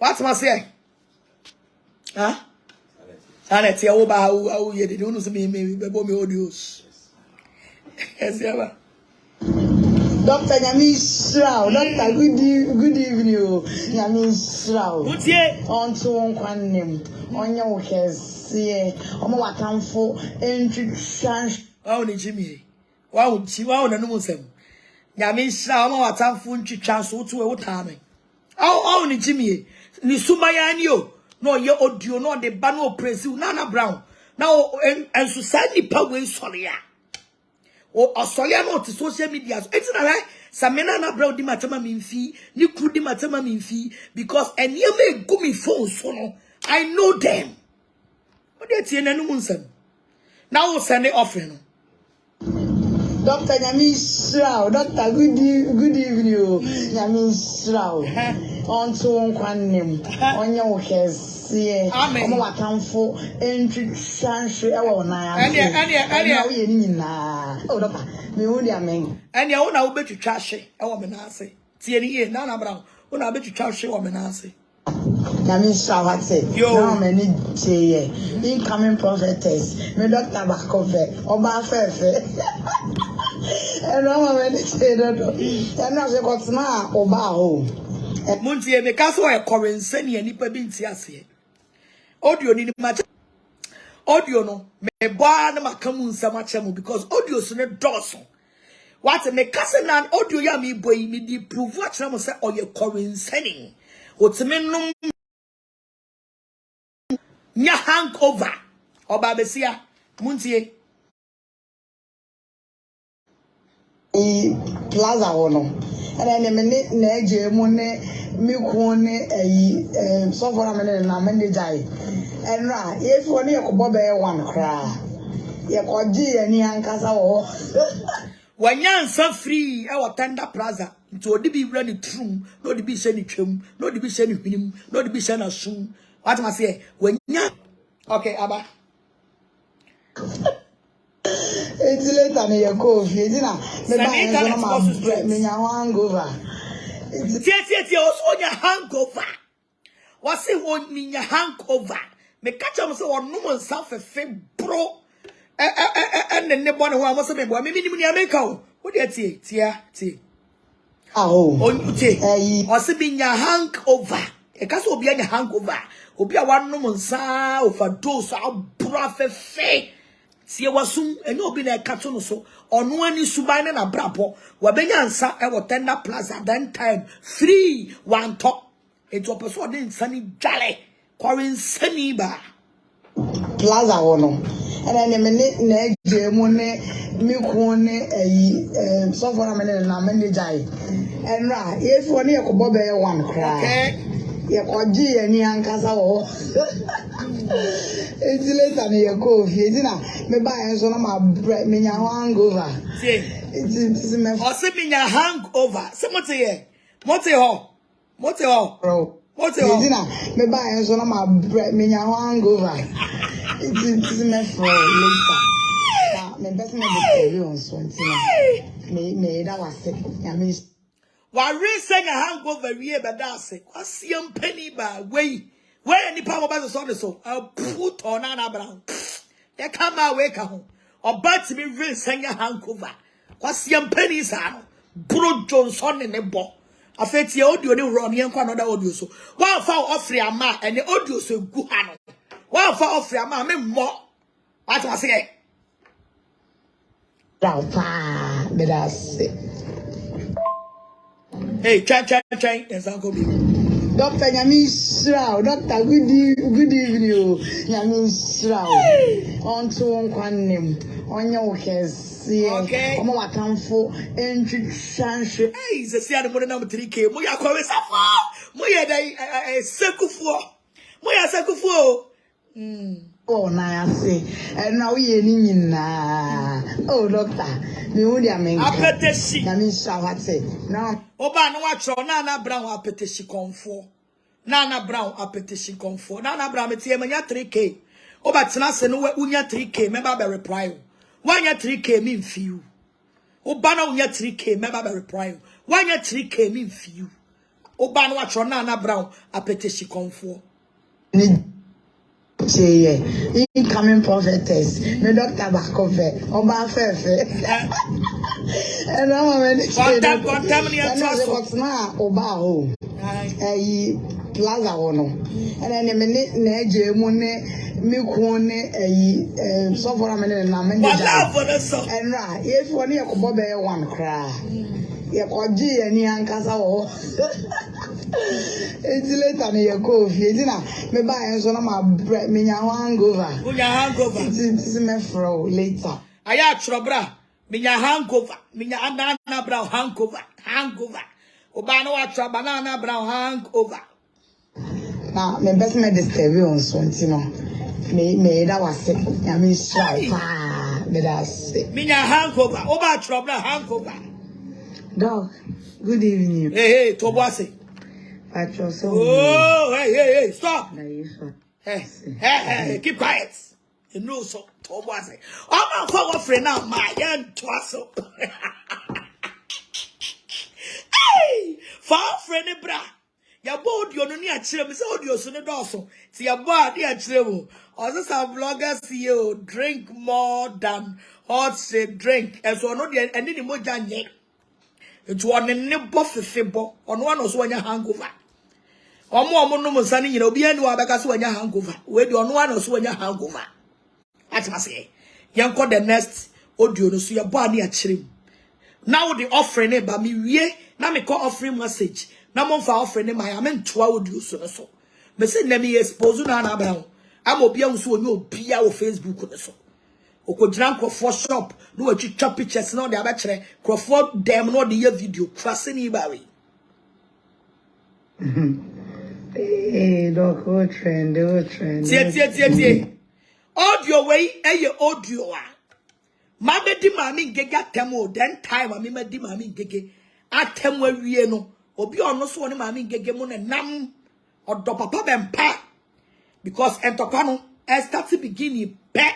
What's my say? Huh? And it's your how you did not see me audios. Yes, yeah. Dr. Yamisrao, Dr. Good evening, Yamisrao. What's here? On to one name. On your case, yeah. On my account for entry chance. Oh, Jimmy. Wow, she won't know them. Yamisrao, my account for entry chance to a time. Oh, Jimmy. Ni sumaya yo no ye audio no de ba no praise Nana Brown now and society power solia o solia no to social media it's na right samena Nana Brown di matama minfi ni kru di matama minfi because any me go me phone so no I know them what they tie nanu munsam now send it offering Dr. Yamisrao, Dr. Good evening. Yamin Strow. On to one quanim. On your case. Amen. I'm a for entry chance. Oh, Doctor, me only a man. And your own, I'll bet you trash it. I want to say. See, Nana Brown. When I bet you trash it, woman, I say. Yamin Strow say, yo, many incoming prophetess. Me Doctor Bakofe. Oba Fefe. And I'm a say that. And now they got now Oba home. Muntie, me castle a currency and nipa binti ase. Audio ni match. Audio no me boa na makamu nsama chemu because audio so ne doso. What me kase na audio ya me boy me di prove what na mo say oye currency. Otime no nya hangover. Oba besia muntie. Plaza wono. And then me ne je mo ne mi kone so for amene na mende jai enra if woni yakobo be one kra yakoji ani ankasa wo wanyansa free e wo tender plaza nti odi bi wura ni trum no odi bi hye ni twam no odi bi hye ni hwinim no odi bi hye na sum what ma say wanya okay aba it's later me yakov yedina me ba enzo me nya hangover. Tie also nya hangover. Was say won me nya hangover. Me catch am say won no man self fe bro. And ne bo ne ho am say me bo me ni mu America o. Wo de tie. Oh. On tie. Was say me nya hangover. E ka so obi nya hangover. Obi a wan no man sa overdose abro fe. Sie wasum enye obi na ekato no so ono ani suban na brabo wabenya nsa e wo tender plaza that time free one top eto person dey nsani jale kware nsani ba plaza wono ene me na eje mu ne mi ko ne so for amene na mende jai enra if woni yakobo be one cry okay yakoji ani ankasa wo it's later me yakov yedina me ba enso na ma me nya hangover it's me o se me nya hangover se mote ho bro mote ho yedina me ba enso na ma me nya hangover it's me for later me best me be on something me that was it I mean wa reason a hangover we be that say kwasiem penny ba where any power by the sun so I'll put on an brown. They come away home. Or but me reason a hangover. Kwasiem pennies are Bro Johnson in a bo. I fetch the audio they run here another audio so. One for offer a man and the audio so good. One for offer a man me more. What was it? Ralph, but that's it. Hey, chain, and Uncle B. Doctor Yamin Strow, Doctor, good evening, Yamin Strow. On to one quanim, on your case, okay. I'm a for entry chance. Hey, the Seattle number 3K. Moya Corey Safa, Moya a circle for Moya circle for. Oh, now I say, and now we in oh, Doctor, me only a man. Appetition. Yamin Strow, I say, now. Oba no watch Nana Brown appetition comfort. Nana Brown appetition comfort. Nana Brown metie manya 3K. Oba tena se no unya 3K member be reply. Wanya 3K mean few. Oba na unya 3K member be reply. Wanya 3K mean few. Oba no watch Nana Brown appetition comfort. Incoming prophetess. Me Doctor Bakofe. Oba Fefe. And I'm already saying that. Oba home. Plaza wono. And then me je mu ne mi ko ne so for amene na mende. And ra if woni yakobo be one cry. Yakoji ani ankasa wo. It's later me yakov yedina me ba enso na ma me nya hangover. Unya hangover. It's me for later. Aya trobra. Minya hangover. Minya banana brown hangover. Obano wa tra banana brown hangover. Now, me best me disturb you on something. Me that was it. I mean, strike. Me that's it. Minya hangover. Oba trouble hangover. Dog, good evening. Hey, Toboase. Oh, hey, stop. Hey, keep quiet. You know, so Toboase. I'm a forward friend now, my young twasso. Hey, far friend, bra. Your board, you're not near Chile, Miss Audio, so the dorsal. See your board, dear Chile. Also, some vloggers see you drink more than hot say drink. And so, not yet, and any more than yet. It's one in the buffet simple on one or so when you hangover. Or more no sunny, you know, be any other when you hangover. Wait on one or so when you hangover. That's what I say. Young call the next audio, so your body at trim. Now the offering, but me, now me call offering message. Now, for offering my amen to audio so. Me say, let me expose you now. I'm a be on so no be our Facebook so. Oko drank for shop, no chop pictures, no the abattre, Crawford them no the year video, crossing Barry. Hey, dog, old trend. Audio way, audio. Mamma di mammy gega temo, then time I mima di mammy gege. At temwe rieno, or be on no so mammy gegemon and nam, or do papa Bempah. Because entopano, I start to begin back.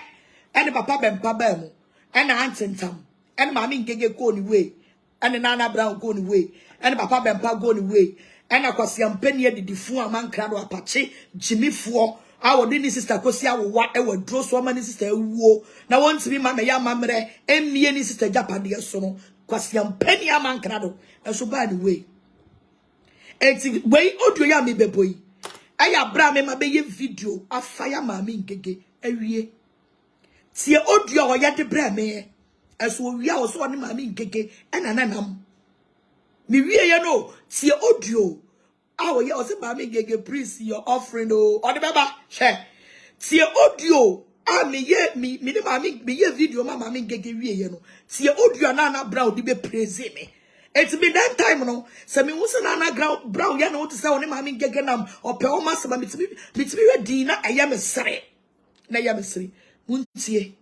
And papa Bempah bemo, and auntie Tam, and mammy gege go away, and Nana Brown go away, and papa Bempah go away, and I was young penny the defu Amankrado Apache, Jimmy Four, our dinny sister Cosia, what ever draw so many sister woo. Now once me mamma ya mamre, and me any sister Japadia sono, cause young penny Amankrado, and so by the way. It's way audio ya me boy. I abra me my baby video, a fire mammy gege, every see audio or yet the brame as we are also on my gege and ananam. Me we know see audio. Our year also mammy gege priest your offering or the baba share. See audio. Ah me me mammy be a video my mammy gege we no. See audio nana brown be praise me. It's been that time no. So me was nana brown ya no to say on mammy gege nam or pe o massa me to be na I am a sre. Na ya me sre. Muntie.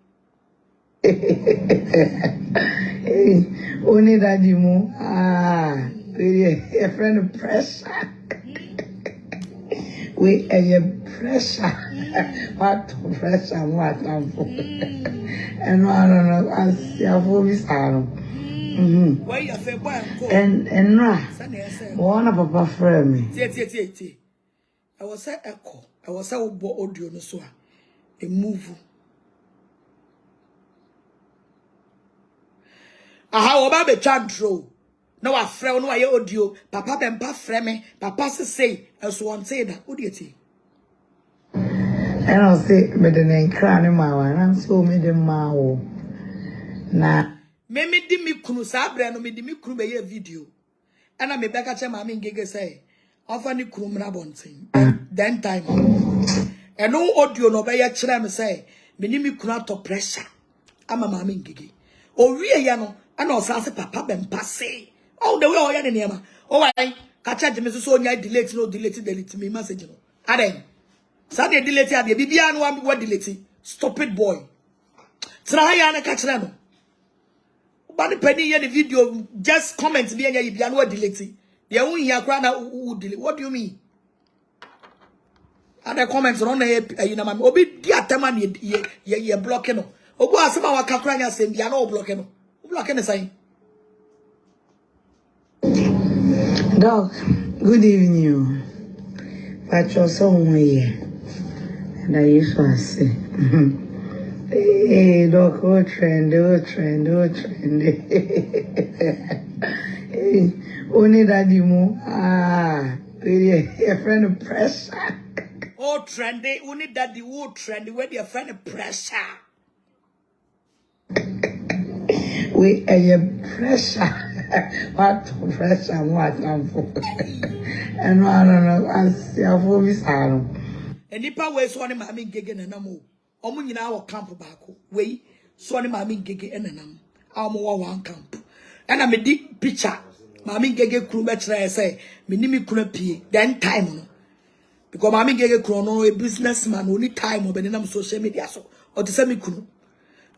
Only that you move. A friend of pressure. We are pressure. What pressure? What? And I don't know. I see a voice. And one of Papa friend me. I was a echo. I was a audio no so. A move. Aha oba be chantro. No a frɛ no aye audio. Papa Bempah frɛ me. Papa say so one say that. What do you think? And I'll say me the name crown my one. I'm so me the mao. Na me di mi kunu sa bre no me di mi kunu be ye video. And I me beka che ma me ngege say. Ofa ni kunu mra bonten. Then time. And no audio no be ye kire me say. Me ni mi kunu to pressure. Ama ma me ngege. O wie ya no. And also say Papa Bempah say. Oh, the way oh ya ne ma. Oh why? Kacha je me so nya delete me message no. Aden. Sa de delete ade bibia no wa delete. Stupid boy. Try ya na kacha no. But the penny the video just comment be anya bibia no delete. They won here kra na delete. What do you mean? Other comments on you know man obi di atama ye blocking no. Obo asema wa kakra nya sem bia no blocking no. Blocking the sign. Dog, good evening. But you're somewhere here. And I used to say, hey, dog, old trend. Hey, only that you move. A friend of pressure. Oh, trendy, only that the old trendy, where your friend of pressure. We are pressure. What pressure? What and I don't know. I see a voice. And nipa we so ne mama ngege nanam o. Omo nyina wo camp baako. We so ne mama ngege enanam. Amo wa one camp. And I me di picture. Mama ngege kru be kire say me ni me kru pie. Then time no. Because mama ngege kru no a businessman only time o be nam social media so. O te say me kru.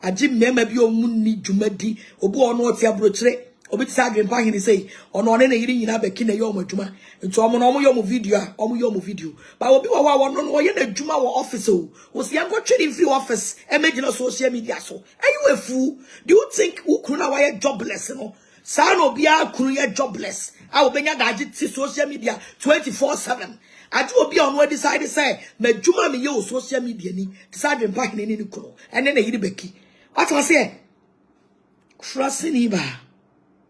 Aji mmema bi o munni dwumadi obi ono oti abrokire obi ti sadwe mpa hene say ono ne yiri nyina be ki na yo adwuma nti omo no omo yo mo video omo yo mo video ba obi wa wono no ye na adwuma wo office o si yango twedi free office e megina social media so ayi wefu do you think ukru na wa jobless no sa no bia kru ye jobless a obenya gaje ti social media 24/7 ati obi ono decide say na adwuma me ye o social media ni ti sadwe mpa hene ni kru ene na yiri beki what was here trusting him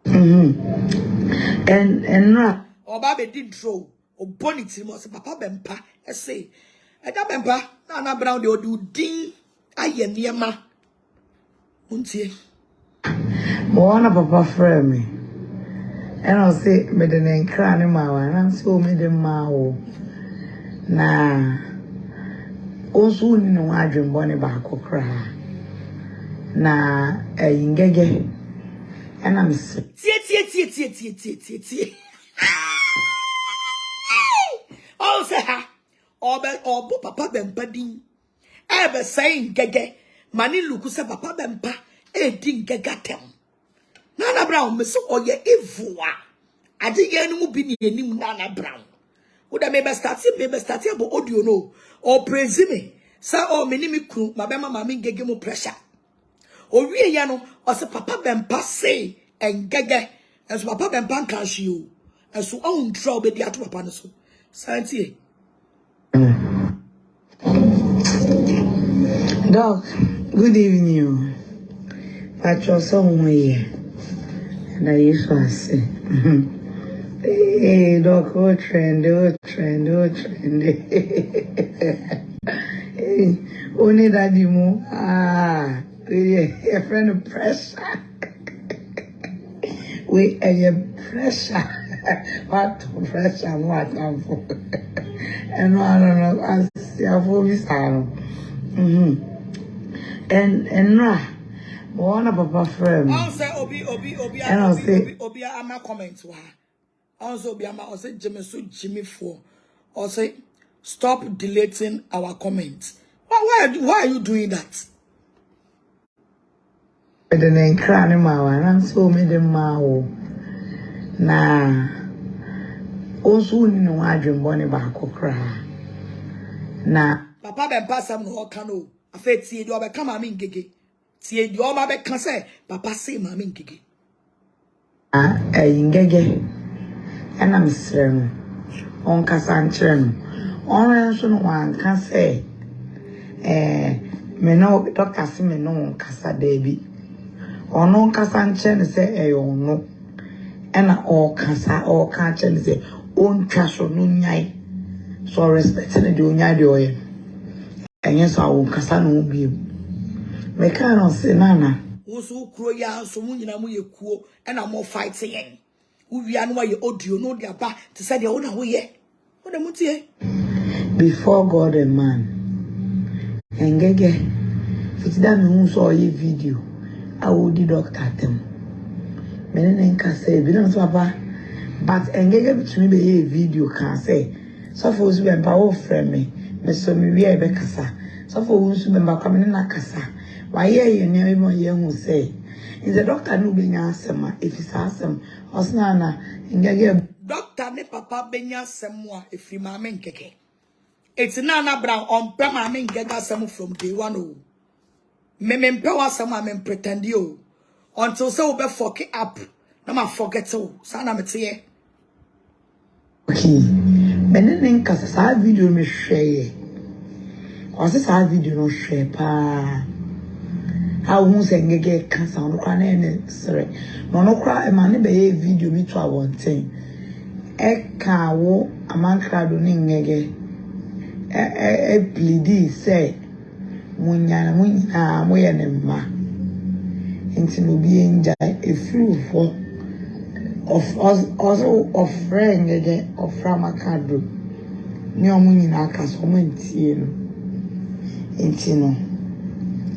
and not Oba be did throw o bonity mo se papa Bempah e say Eda Bempah na brown de odu din aye niema untie one papa friend me and I say me the nkra ne ma wa na so me the ma wo na osu ni no adwembo ne ba kokra na ingege and I'm tie oh say ha obo papa Bempah din e be saying gege mani luku se papa Bempah e din gegatem Nana Brown me so oye evua ade ye no mu bi ni enim Nana Brown wo da me be start abo audio no o praise me say o me ni me kru ma be mama me gege mo pressure o wie ya no o se papa Bempah say engege enso papa Bempah kan hwe o enso on draw be di ato papa no so santie Doc, good evening. Patrol somewhere here. And I used to say, hey, Doc, oh trend. Hey, only that you move. A friend of pressure. We are pressure. What pressure? What I'm for? And I don't know. I see a full sound. And one of papa friend. I'll say Obi ama comment to her. Also Obi ama I say Jimmy for. Or say stop deleting our comments. Why are you doing that? The name Cranny Mawa, and I'm so made them Mao. Nah, also no adjun bonny back or cry. Nah, Papa Bempah sam no kano. Afa tie do obeka ma me ngege. Tie do o ma be kan say papa say ma me ngege. Ingege. And I'm srem. On kasanchrem. On so no one can say me no doctor see me no kasa debi. Ono kasanchrem say no. And all kasa all kanchrem say on traso no nyai. So respecting the unyai de oye. And yes, I will kasa no be. Me can say nana. Oso kro ya so mu nyina mu ye kuo e na mo fight yen. Uwi anu wa ye audio no dia ba to say de wo na wo ye. Wo na mutie. Before God and man. Engege. It's that me saw a video. I would the doctor them. Men can say, be don't papa. But engage between me a video can say. So for us when power friend me so me we be kasa. So for us when ba come na kasa. Why ye near even ye who say. Is the doctor no be asema if it's asem. Osnana engage Doctor ne papa benya semwa efri ma me nkeke. It's Nana Brown on pe ma me ngega sem from day one o. Me mpe wa sem a me pretend you until say we be fuck it up. Na ma forget o. Sa na me tie. okay. Menen kasa sa video me share. Ose sa video no share pa. How who say ngege kasa no kwa na ne sere. No kwa e ma ne be video bi to awonten. E ka wo Amankrado ni ngege. Pleadi say munyana moye ne ma. Enti no bi enja e free for of us also of friend ngege of Amankrado. Ni omunyina aka so mantie no. Enti no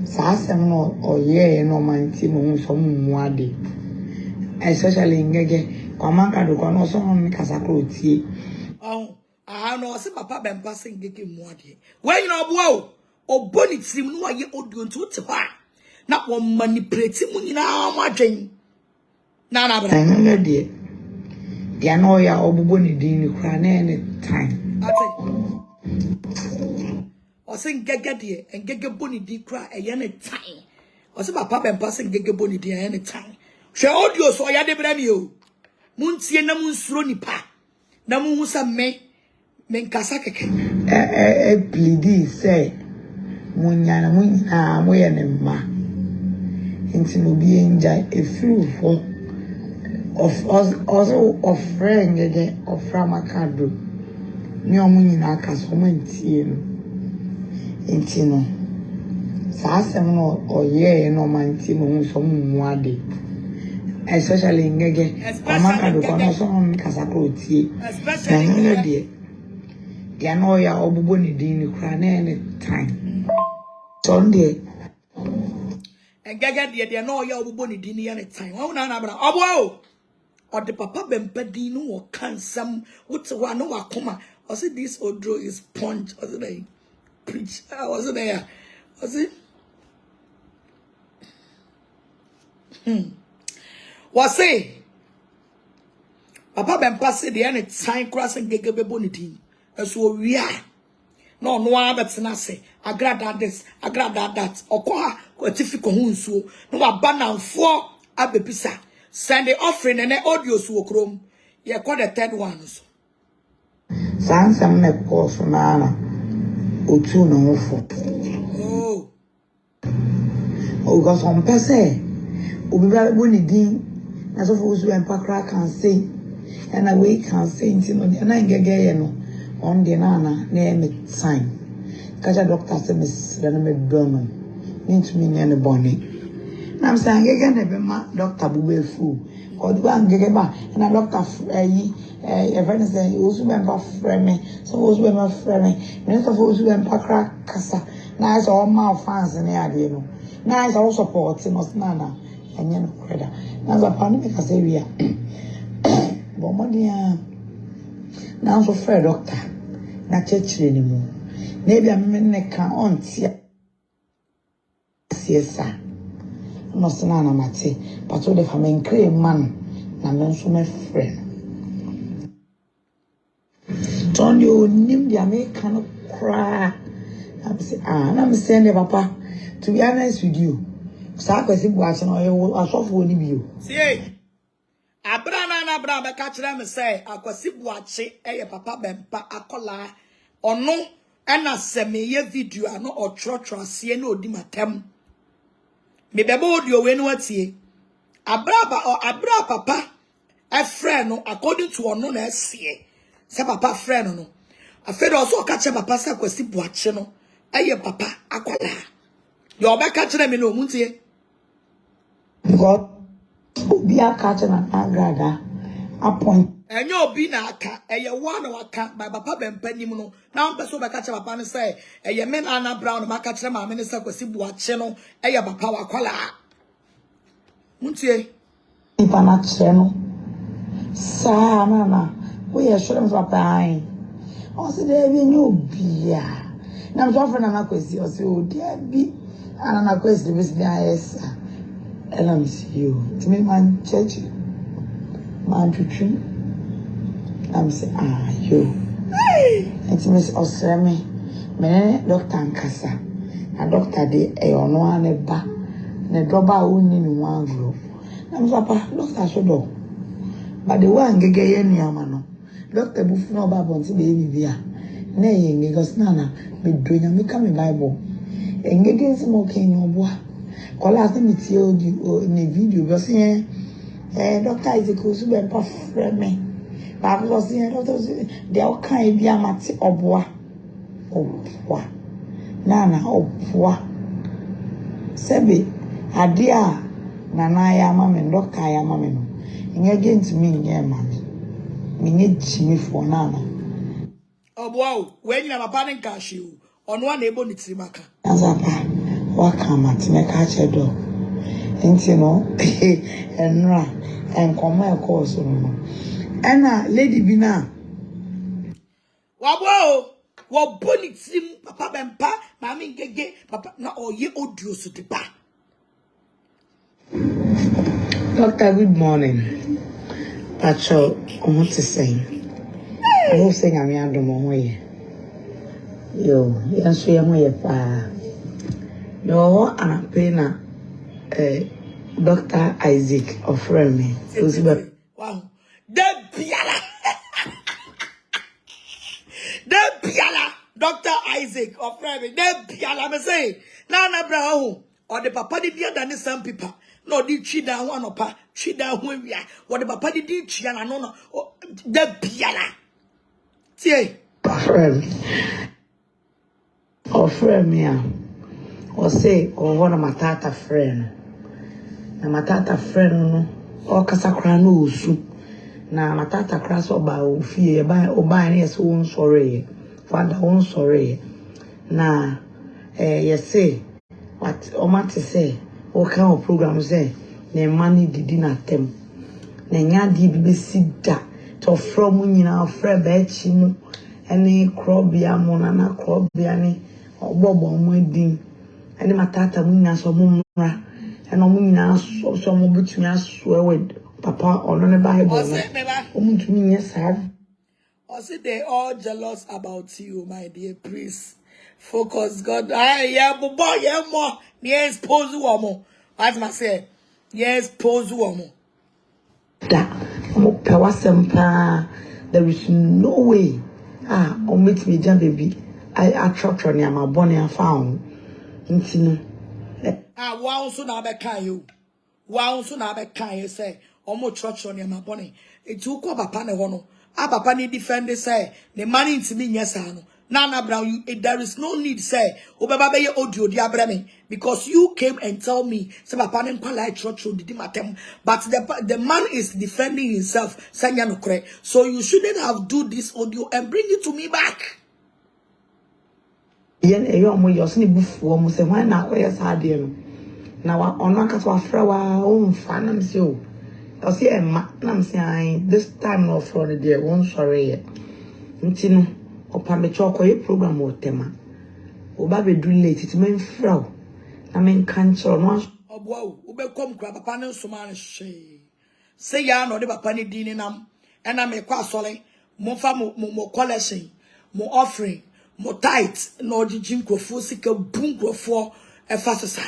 Sasem no oye no manti no so muade especially ngege Amankrado ko no so no kasakro tie Oh no se papa Bempah se ngege muade when you know bo o boni trim no aye audio nti wote ho a na wo manipulate mu nyina mo adwen na bra no de dia no ya obubo ni din ni kra na any time ate o se ngege de ngege boni di kra eye ne time o se papa Bempah se ngege boni di eye ne time hwe audio so ya de bra mi o muntie na munsuro nipa na munhusa me nkasa keke please say munyana moye ne ma nti no bi enja efirufo of also of friend again of Amankrado mi omunyina aka so mantie no nti no sa asem no oye no mantie no so mu ade especially ngege Amankrado kono so kasa ko tie especially ngege dia no ya obubo ni din ni kra na any time Sunday ngege de no ya obubo ni din any time wo na bra obo o de papa Bempah din no wo kansam what wa no wakoma o say this odro is punch o say preach o say there o say what say papa Bempah say the any time cross ngege bebo ni din eso wi a no no abetena se Agradaa this Agradaa that okoha ko tifiko hu nsuo no wa banamfo abebisa send the offering and the audio so krom ye call the third one so sansam na course na otu no hofo o go some person obi ba boni din na so for Bempah kra kan say and we can say ntino na ngege ye no on the nana na me sign kaja doctor say miss na me dono ntumi ne ne boni nam say ngege na be ma doctor bubefu ko do ngege ba na doctor yi friend say Owusu Bempah frame so Owusu Bempah frame me so Owusu Bempah kra kasa na so all my fans na ade no na so support no nana enye no kreda na so pa no me kasa wi a bo modia na so frɛ doctor na chechire ni mu na bia me ne ka ontia siesa no sna na mate pato de fa men kre man na men so me frɛ ton yo nim dia me kan kra am say na me send papa to be honest with you sa kwesi bu ache no yo asofo ni bio see Abrana na bra be ka kire me say akwasi buache eye papa Bempah akola ono ena se me ye video ano otrotro ase na odi matem me bebo odi owe no atie abra papa a friend no according to ono na ase se papa friend no afedo so ka kire papa say akwasi buache no eye papa akola yo be ka kire me no muntie God obi aka na Agradaa appoint enyo obi na aka eye one waka by papa Bempah nim no na on person be ka kire papa no say eye men ana brown ma ka kire ma me say kwasi buache no eye papa wakwala muntie ipa na kire no sa na we ye sure papa ai o se de bi nyo bia na so afra na kwasi o se o dia bi ana na kwasi bi se dia esa you to me man church man twitwi am say you it means osreme me doctor nkasa na doctor de e ono ane ba ne doba uni ni wangro am papa doctor so do but the one ngege ye nuama no doctor bufu no ba bonti be bibia na ye ngege na me donya me ka me bible ngege smoke ni oboa kola se mitie audio ni video be say doctor Owusu Bempah frame ba ko say doctor de o kan bi amate oboa nana oboa sebe ade a nana ya mama doctor ya mama no ngege ntimi nye mama me nye chimi for nana oboa we nyina papa ne nka hwe ono na ebo ni tirimaka azapa wakama timeka chedo enti no enra enkoma e course no ena lady bina wabo wo boni tim papa Bempah ma me ngege papa na oye audio so de ba Doctor, good morning. Pacho, I want to say. I will sing I'm young way. Yo, yes, we are way pa. Yo, and a pena, Dr. Isaac of Remy. Wow. The piala. The piala. Dr. Isaac of Remy. The piala me say. Nana Brown. Or the papa did than some people. No, did chida one or pa. Chida when we are. What the papa did chiana no. The piala. See. Of Remy. Or say, or one of my tata friend. Na matata friend no o kasa kra na Owusu na matata kra so ba ofie ba oba na yes won sore father won sore na say what o mate say o kan o program say na mani didi na tem na nya di bi sida to from nyina fra ba chi mu ene krobia mo na krobia ni obobo mo din ene matata mu nya so mo mra and I'm not so much with Papa on the Bible. Also, they all jealous about you, my dear priest. Focus, God. Yeah, boy, yeah, more. Yes, pose woman. As I say, yes, pose woman. There is no way. Meet me, John baby. I trust on my bonnet and found. Wow, so now back you. Wow, so now back you say, almost church on your body. It took up a panel hono. Papa ni defend say, the money to me, yes, I know. Nana Brown, there is no need, say, Obaba ye audio diabrami, because you came and told me, say, Papa nem like church on the dimatem, but the man is defending himself, saying, no correct. So you shouldn't have do this audio and bring it to me back. Yen e yo mo yo sini bufuo mo se hwan na ko yes ade no na wa ono aka so afra wa o mfa na mse o se e ma na mse an this time no for the day won sorry ye nti no opa me choko ye program o tema o ba be do late ti men fra o na men kan choro no obo wo be kom kra papa ne nsoma ne hwe se ya no de papa ne din ni nam e na me kwa sole mo fa mo collection mo offering mo tight no jijin krofo sika bun krofo e fa sesa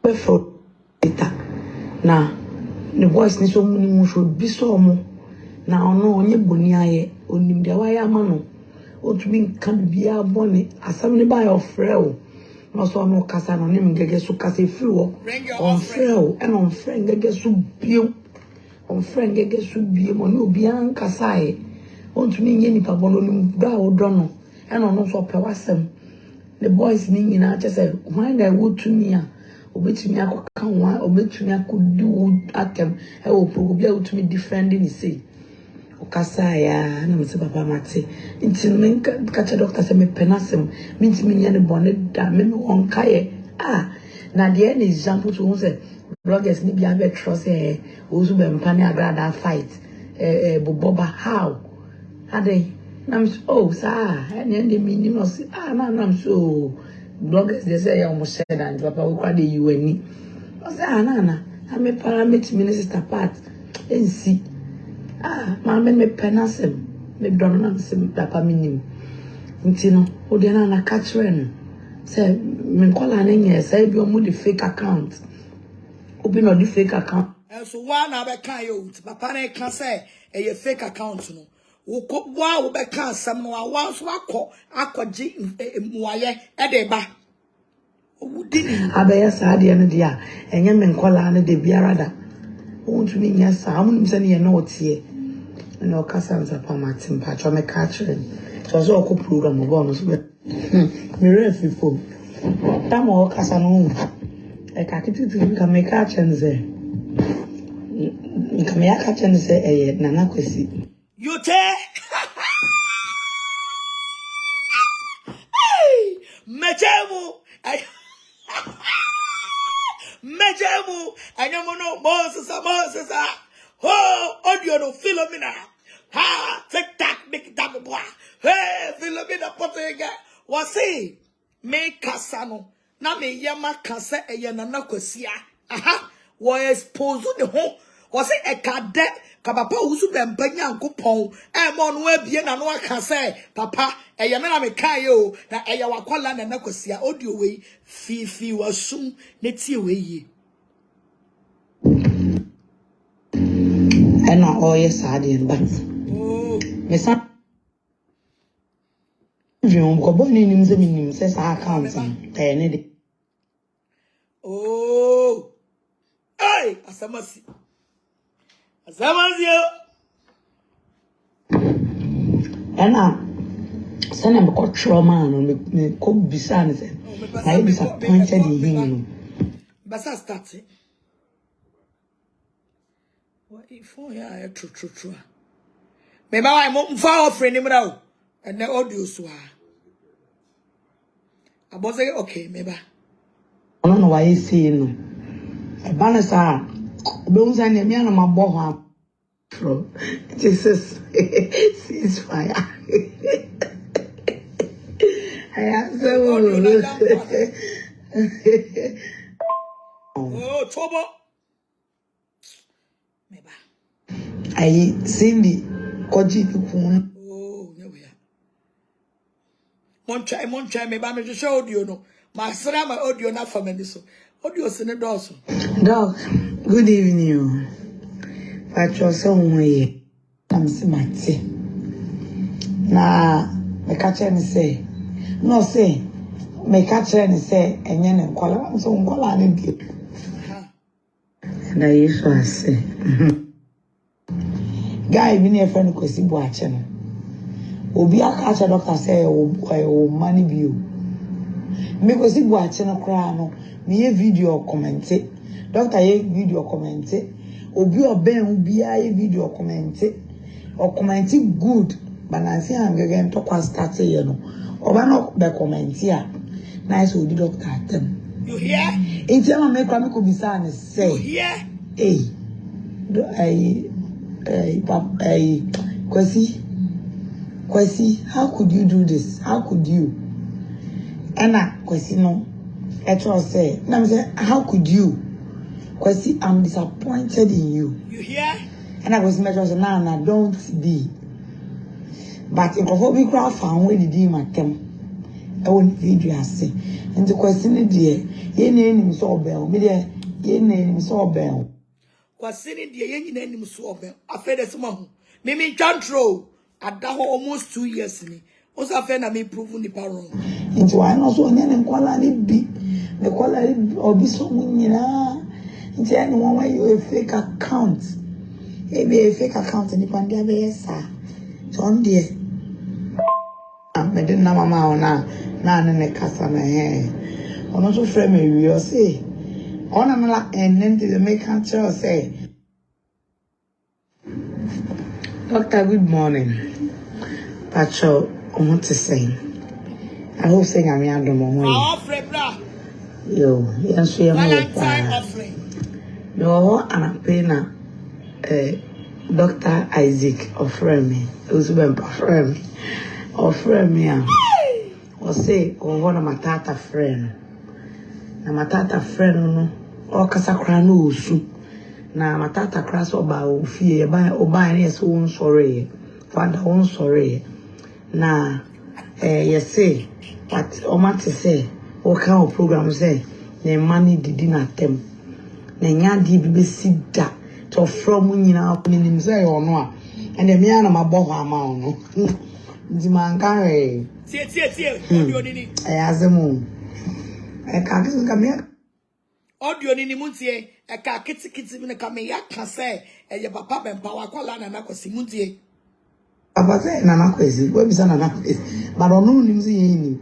before eta na the voice ni so muni mu so bi so mo na ono onye boni aye onim de wa ya ma no otumi kan bia boni asam ne ba yo frɛ o no so no kasa no nim gege so kasa free wo on frɛ o and on friend gege so bio on friend gege so bio mo no obi an kasa e ontumi nye nipa bono nim bra odo no and ono so pe wasem the boys ni nyina che say when they would to me obetumi akɔka wa obetumi akɔdu atem e wo probably otumi defending ni say okasa ya na mse papa mate nti men ka che doctor say me penasem me ntimi nya ne bone da me won kaye na the an example to who say bloggers ni bia be trust Owusu Bempah ne Agradaa fight boboba how ade nam oh sir and the meaning of na nam so bloggers they say almost said and papa we kwade you ani o say na I'm a parameter minister part nsi ma me penasem me don na sim papa minim nti no o de na catch no say me kwala na nye say bi o mu the fake account obi no the fake account so one na be kan yo papa na kan say e fake account no wa wo be kan sam no wa so akɔgye muaye e de ba wudini abeya saade no dia enye me nkola na de biara da wontu mi nya sa amunum se ne no otie na okasa nza pa matim pa cho me ka kire so so ko program bo no so me refi fo tam okasa no e ka kititu ka me ka chenze ka me ya ka chenze nana kwesi you te mejemu mejemu anyamono Moses oh audio no Philomena take that make that boy hey Philomena potega me kasa no na me yama kasa nana kwasia Wo expose ne ho. Wo se ekade ka papa Owusu Bempah Nyankopon e mo no abie na no aka say papa eye me na me kan ye o na eye wakwala na nakosia audio we fi wasum ne tie we yi and all yes I did but me san you go boni nim se minim se sa account ne de oh hey asamasi and send him got trauma no me come bisan say I disappointed in him basa start what if ya true me ba why mo mfa offering him now and the audio so aboze okay me ba I don't know why you say no e banasa don't say me na mabo ho bro Jesus ceasefire I am so oh trouble me ba I Cindy koji pun oh no we mon try me ba me show audio no ma sra ma audio na fa me so audio se ne doso dog good evening Pacho so we am simati na me catch me say no say me catch me say enye ne nkola so nkola ne bi na yesu ase guy bi ne friend ko si bo ache no obi aka ache doctor say o mani bi o me ko si bo ache no kra no me ye video commenter doctor ye video commenter obi oben ubi ye video commenter o commenting good balance am gege to kwa start ye no oba no be commenter nice o di doctor atem you hear inti am me kwa me ko bisa ne say you hear do Kwesi, how could you do this? How could you? Anna, Kwesi, no. Etro say, now I say, how could you? Kwesi, I'm disappointed in you. you hear And I was measure say, nah, don't be. But in Kofobi crowd found where the deal my them. I won't video I say. And the question is, dear, ye name so bell, me there, ye name so bell. kwasini die ye nyina nim so obe afede sema ho me chantro adaho almost 2 years ni o sa fe na me prove ni wrong into I know so nyane nkwala ni bi me kwala obi so nyina into any one way you a fake account e be a fake account ni pandia be yesa so on there me din na mama ona na ne kasa na he ono so frame me we say ona na and then to make control say Doctor, good morning. Pacho, I want to say. I hope saying I'm young domo. offering bra Yo, yes, we are Valentine offering no, and I pay na Dr. Isaac offering me. Owusu Bempah offering me. Or say, or one of my tata friend. Na my tata friend no, or kasakra no Owusu. Na my tata crass oba ofie oba na so won sorry. Father won sorry. Na yes say, but o ma te say, o kan o program say, na money didi na tem. Na nya di bi sida to from nyina nim say ono a. And me na mabọ ama ono. Ndi man kare. tie audio ni Ayazemu. E ka kisu ka me audio ni muntie e ka kiti me ka me ya ka say e papa Bempah wakwala na nakosi muntie Papa say na nakwezi, we bisa na nakwezi. But ono nim say yini.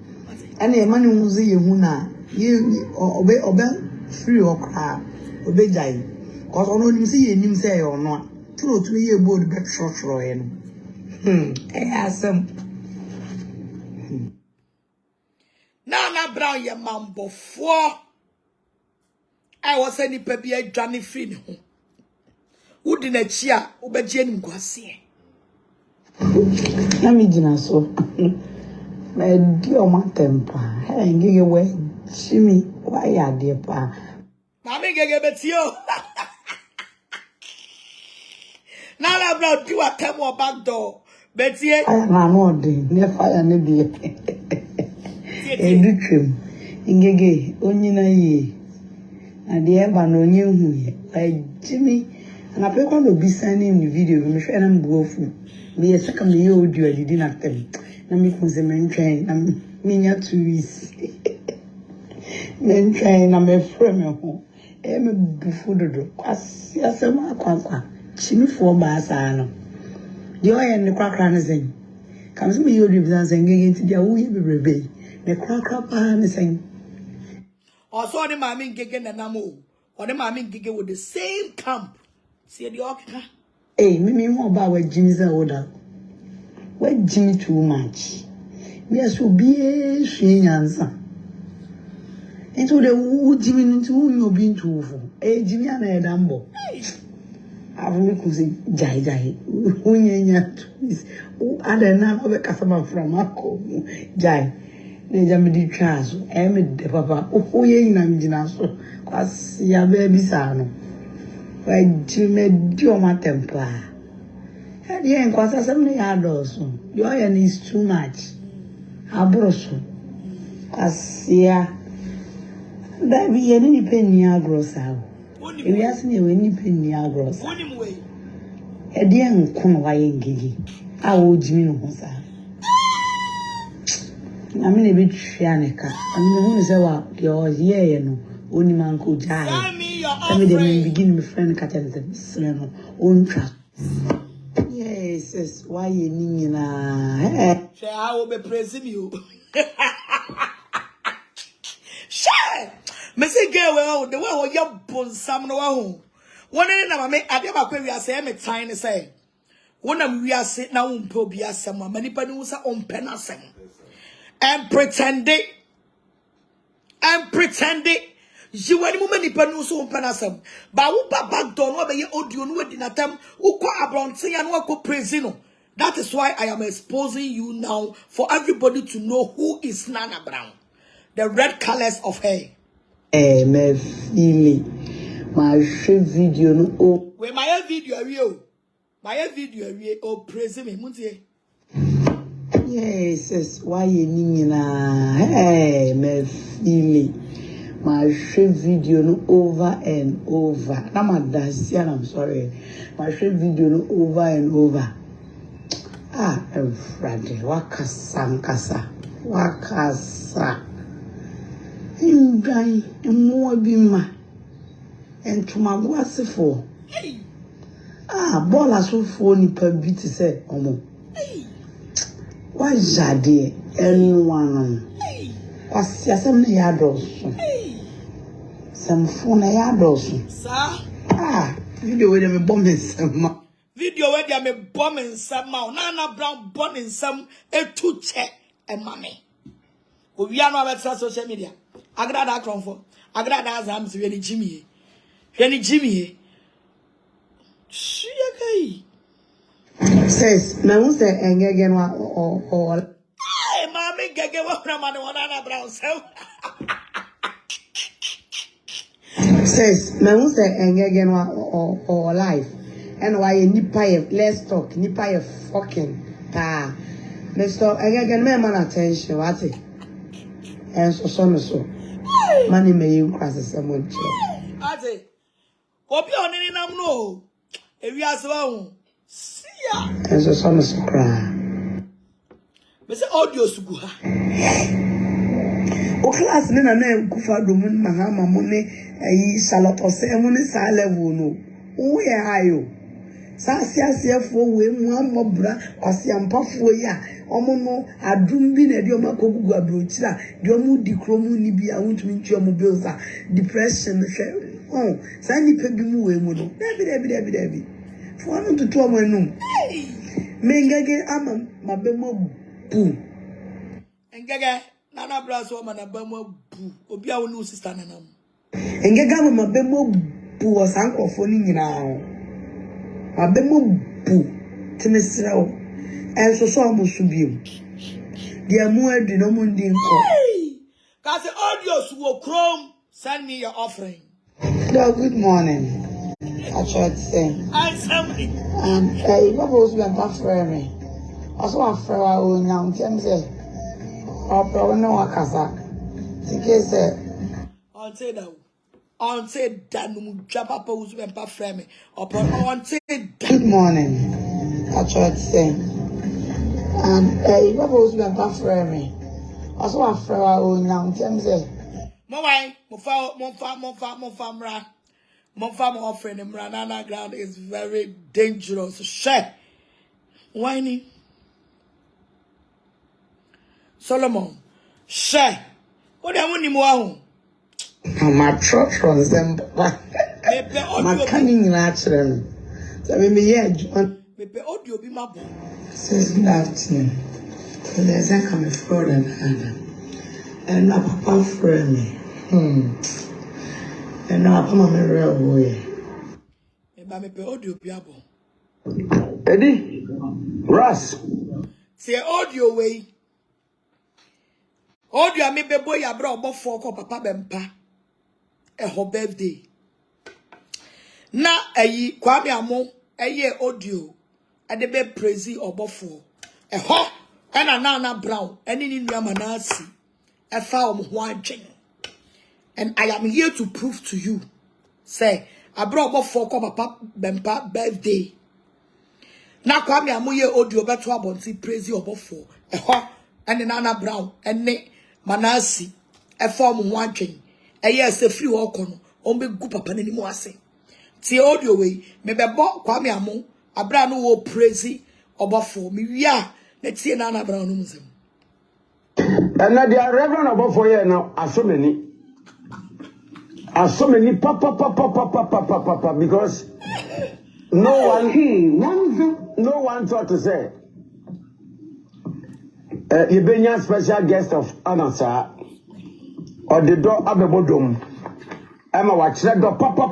Ene e mani hu say yehu na ye obe free okra obe jai. Cause ono nim say yenim say ono a. Tro ye bold bet short ye no. Asem. na brown ye Obofour I was any pebi e dwane free ne ho wudi na chi a obeje nim kwase Na mi jina so. Me di o ma tempa. He ngege we chimi wa ya de pa. Mami gege betio. Now I'm not do a temo back door. Betie. I am not never an idea. A victim. Ingege, onyina ye. And the eba no new by Jimmy. And I pay on the beside in the video. I'm sure I'm Obofour. Me a second me audio I didn't have them. Na me kun se men train. Na me nya 2 weeks. Men train na me frame ho. E me bufu dodo. Kwasi asema akwa. Chimi fo ba sa no. The oil ne kwakra ne zen. Kam se me audio bi san ngege nti dia wo ye bebrebe. Ne kwakra pa ne zen. Also the mami ngege na namo. Or the mami ngege with the same camp. See the okka. Hey, me more about what Jimmy's order. What Jimmy too much. Yes, will be a strange answer. Into the woo Jimmy into whom you've been to. Hey, Jimmy and a dumbo. I've been say Jai. When you're other none of a customer from Marco. Jai. They jammed trans. Emid the papa. Oh, ye in Dinaso. Cause ya baby sano. Why Jimmy do my temper? And yeah, because I'm the adults. Your end is too much. Abroso. As yeah, that be any penny agros out. If you ask me any penny agros, a dear con gigi. I would Jimmy no sir. I mean a bit Shanica. I mean, who is our yours, yeah, no, only man could die. I mean, they begin with friend catalyst, own trap. Yes, why you need na? I will be praising you. Share! Missy girl, the way you put some no home. One in a mamma, I never query as I am a tiny say. One of we are sitting now on Pobia, someone, many panels are on penasing. And pretending. You were many panels on penasem. But who back don't know the audio no dinatam, who call a bronze and walk presino. That is why I am exposing you now for everybody to know who is Nana Brown. The red colors of hair. Eh, me feel my video no. Oh, where my video real. My video real. Oh, praise me, Muntie. Yes, why you need na? Hey, me feel my video no over and over. I'm sorry. My video no over and over. Ah, Friday, wakasa. Imdai, more bima, and to my wasifo. Ah, bola so phony per beauty say, Omo. Why Jade, anyone? Was some yados? Some phone yados. Sir? Ah, video with them bombing some. Video where they are bombing some Nana Brown bombing some a 2 check and mommy. We are not about social media. Agradaa Cromford. Agradaa Zams really Jimmy. Really Jimmy. Says, my one say again or hey, mommy, get what from Nana Brown. Says, my one say again or life. And why nipa let's talk nipa fucking let's talk again man attention what it and so money may you cross someone ate obi onini nam no ewi aso see ya and so cry me say audio sugu ha o class me na kufa do mun mahama mo ne ayi saloto se mo ne sa level no wo ye hayo Sassiafo we mobra kwasiampafo ya omo adum bi na de omo akogugu abrochira de omo di kromu ni bi awuntumi ntwe omo bilza depression hwe oh sani pe bi mu we mu no debi fo anu tutu omo enum mengege ama mabemo bu engege Nana braso ma na bemo bu obi a wonu sister nanam engege ama mabemo bu osankofo ni nyina Abemo bu tinesrao enso so amusubiem dia mu adu no mu ndin ko ka say audio su wo chrome send me your offering Good morning. H0T. Answer me. What was Bempah for me? Also, I'm for our own young James. Or probably no Akasa. The case Say that. On say that no Japa was Bempah for me. Or on say that. Good morning. H0T. What was Bempah for me? Also, I'm for our own young James. Mowai, Monfa, my friend, Agradaa is very dangerous. Share. Whiny. Solomon. Share. What do you want more? My truck runs them. My cunning natural. So we may Maybe audio be my boy. Says good afternoon. So there's a coming forward and now Papa for me. And now I'm a real boy. Maybe audio be a boy. Eddie, Russ. Say audio way. Audio me be boy ya bro Obofour ko Papa Bempah. Her birthday. Na ayi Kwame Amo audio. Ade be praise Obofour. Ho and na brown. Any ni manasi. Ho adwen. And I am here to prove to you. Say, I brought Obofour ko Papa Bempah birthday. Na Kwame Amo audio beto abonti praise Obofour. Ho and Nana Brown and ne manasi. Ho adwen. Yes, a free walk on be good papa any more say. Ti audio way, maybe bo Kwame Amo, Abra no wo praise Obofour. Me ya, let's see Nana Brown Muslim. And now the Reverend Obofour here now are so many papa because no one thought to say you been a special guest of Anasa. Or the door abebodom. Emma watch that door papa.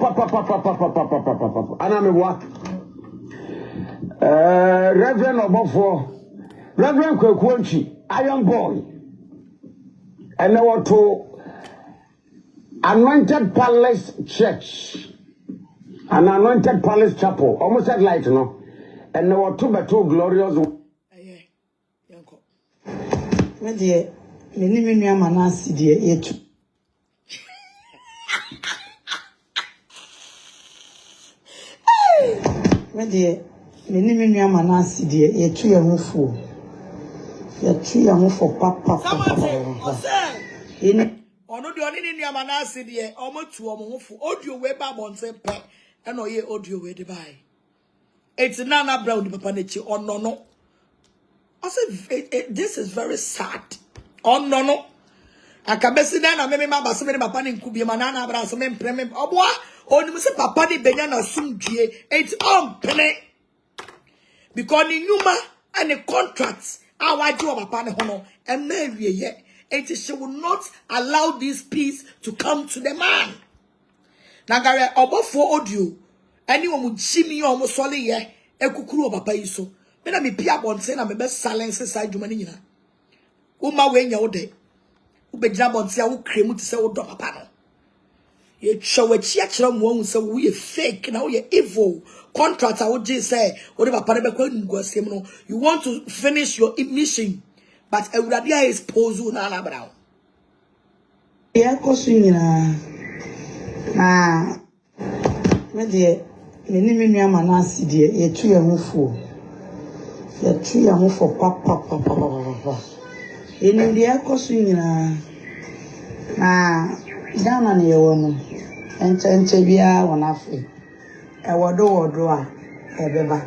And I'm what? Reverend Obofour, Reverend Kwekwanchi, Iron Boy. And now to Anointed Palace Church. An Anointed Palace Chapel. Almost at light, no? And there were two glorious. Well, dear, many manasi dear, yet. Well, dear, many manasi dear, yet 2 years for. Yet 2 years for papa. Ono the only in your manasi dear, almost 2 years for audio way babon say pet, and no ye audio way to buy. It's Nana Brown, the papa nature, or no. I said, this is very sad. Oh no. I can be seen and maybe my bass, my panning could be manana, but some implement. Oh, boy, only Mr. Papa ni Benyana soon, it's on penny. Because the Numa and the contracts, our job upon the honor, and maybe yet, she will not allow this peace to come to the man. Nagare Obofour audio, anyone would see me almost solid ye, a kukuru of Papa Iso. When I be Pia Bonsen, I'm a best silence side Jumanina. Uma way your day. Ube jabon sia wo kremu to say wo do papa no. Ye show a chiachra mo say we fake now we evil contractor wo je say wo de papa be kwa nguasem no. You want to finish your mission but Agradaa is Xposed na Brown. Yeah, kosunyina. Na me de meni manasi de ye 2 years for. Ye 2 years for papa. In the Kosuina, Dana near woman, and Tentebia one after a wado draw a beba.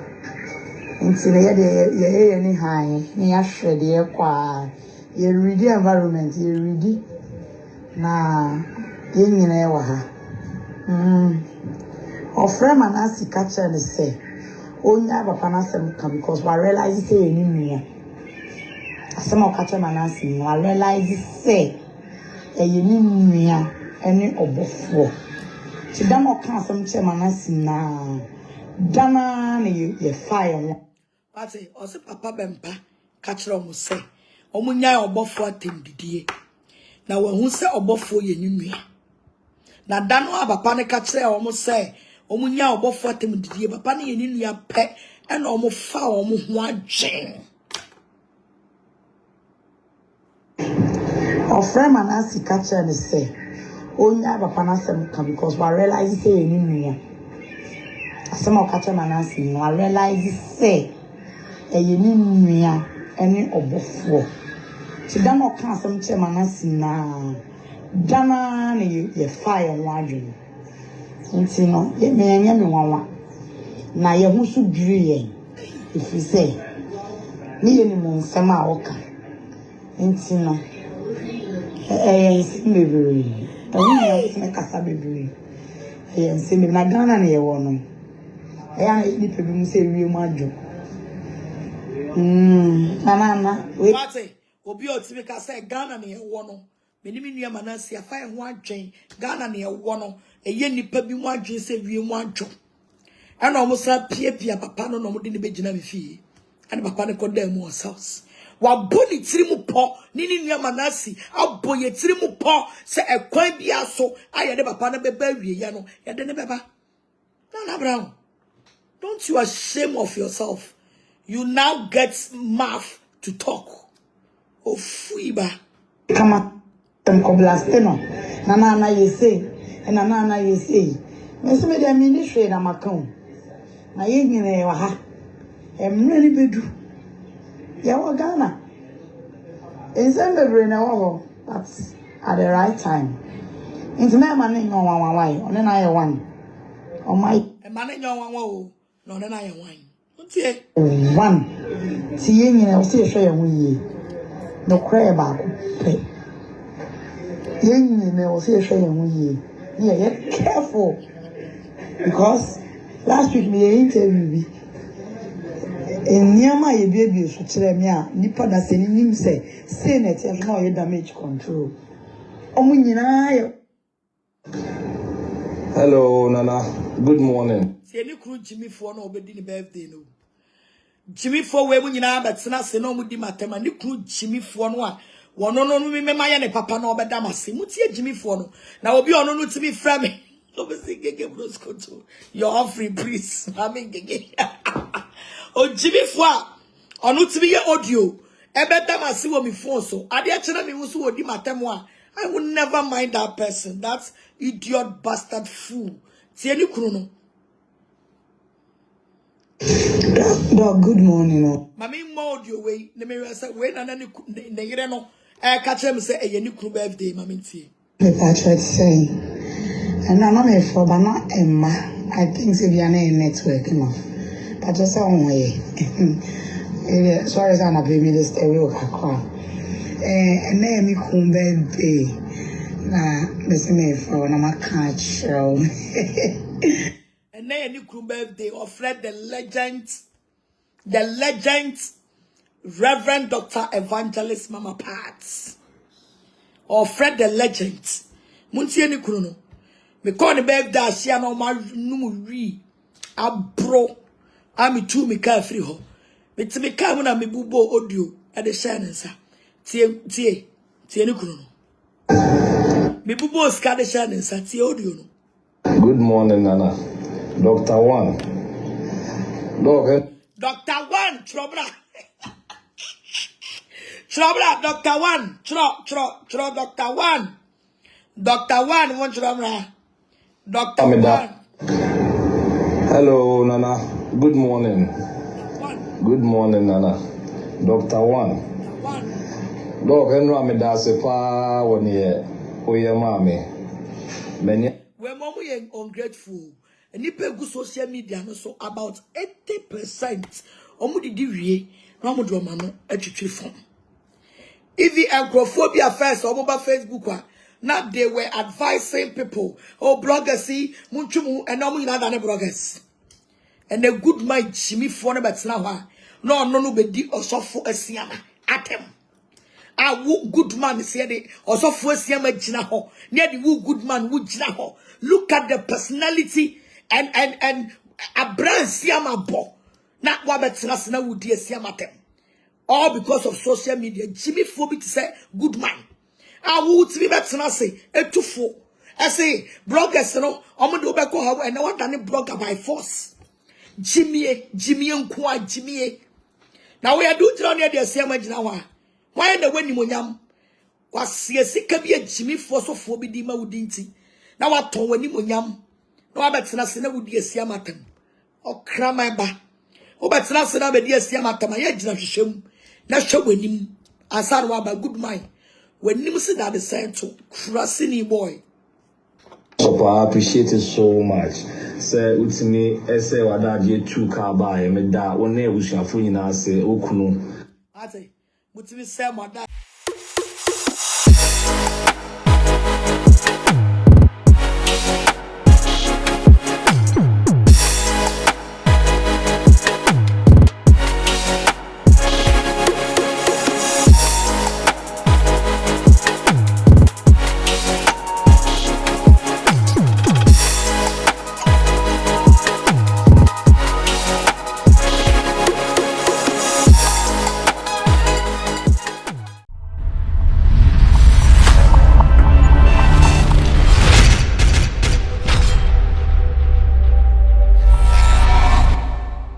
Instead, ye any high, near shred, ye qua, ye read the environment, ye read it. Na, yin in ewa. Or frame and ask the catcher and say, oh, never panasem come because I realize it's a new. Some of catch manasi, I realize say a union any Obofour. To them or can some manasi na Dana ye fire. But say, also Papa Bempah catch on say, Omunya Obofour attend the day. Now when who say Obofour ye new. Na dano papa ne ka kire omo say omo nya Obofour atem didie papa ne ye ni nua pe e na omo fa omo ho adwen. Ofre Manasi catcher and say, Onya papa na sem ka because we realize say ni nua. Asem o catcher Manasi no I realize say e ye ni nua ene Obofour. Ti dan o kan asem che Manasi na dana ne ye fire ho adwen. Nti no ye me nwanwa. Na ye ho so dwiri ye. If you say ni ye ni mo nsem a o ka. Nti no maybe. I don't know Casa baby. And say me na Ghana na ye wono. I ni pe bi say wi mu adwo. Na. Wate, obi o timi ka say Ghana na ye wono. Me ni nua Manase afa ye ho adwen. Ghana na ye wono. Eye nipa bi mu adwen say wi mu adwo. Ana omo sa pia papa no mo de ne begina me fie. Ana papa ne ko da mu house. Waboni tirimu po nini nua Manase aboye tirimu po se ekwan bia so aye de papa na beba wie ya no ye de ne beba na Brown. Don't you ashamed of yourself? You now get mouth to talk. Oh fuiba Come on, them koblaste no. Na ye say, and na ye say. Me se me de ministry na makon. Na ye nyine wa ha. Emre ni bedu. Yeah, well, Ghana. It's in the brain, but at the right time. Into my money, no one, on then I one. On my money, no one, no, then I wine. One. Seeing you, I'll see a show you. No cry about pay. Young, I will see a show you. Yeah, careful. Because last week, me interview. En nyama ye baby so kire me a nipa da se nim say net e no ye damage control omo nyina ye. Hello Nana, good morning. Se ni kru Jimmy for no obedi ni birthday no Jimmy for we mu nyina betena se no mu di matema ni kru Jimmy for no a wono no me mema ne papa no obeda mase mutie Jimmy for no na obi ono no timi fra me obesi gege bros control you're offering please I mean gege o Jimmy for onu timi ye audio ebeda mase wo mi phone so ade a kire me wo so odi matemo a I will never mind that person. That idiot bastard fool. Tie ni kru no. Dog, good morning. Mami mold your way. Ne me say we na ne yire no. Ka kire me say e ye ni kru birthday mami tie. The Patrick say. And now me for bana Emma. I think say we are na network no. But just say on way. Sorry sana be me this we o kakwa. And then me come birthday. Na me say me for na ma catch show. And then any crew birthday or Fred the legend, Reverend Dr. Evangelist Mama Pats. Or Fred the legend. Munti any crew no. Me call the birthday she no ma numuri. Abro. Ami tu me car free ho. Me ti me car na me bubo audio at the shanensa. Tie any crew no. Me bubo ska the shanensa tie audio no. Good morning, Nana. Dr. One. Dr. One, trouble. Trouble, Dr. One. Dr. One. Dr. One, one trouble. Dr. One. Hello, Nana. Good morning. One. Good morning, Nana. Dr. One. One. Dog, Henry Amidase pa one year. Oye, mami. Many. We're more ungrateful. And you pay good social media, no so about 80%. Omudi diwie, no mo do mano etwetwe fom. Even agrophobia first, or mobile Facebook, now they were advising people, oh bloggers see, munchumu, and no more than bloggers. And the good mind Jimmy for but now, no be di or so for a siama atem. Ah, woo good man is here, or so for a siama jinaho, near the woo good man would jinaho. Look at the personality and a brand siama bo. Not what better na would dear siama tem. All because of social media. Jimmy Phoebe to say good man. I would be better say a 2-4. I say bloggers no omo do be ko ha and what done blogger by force. Jimmy nkwa Jimmy. Now we are doing on the same agina wa. Why the when nimonyam was sika bi Jimmy force of bi di ma wudinti. Now what ton when nimonyam. No abetena se na wudi asia matam. Okrama ba. Obetena se na be di asia matam ya gina hwehwem. Na hwe wanim. Asar wa ba good mind. Wanim se that the same to crasini boy. So I appreciate it so much. Say utimi ese wadaje 2 car buy me da won e busuafo nyina say okunu. Ate mutimi say wadaje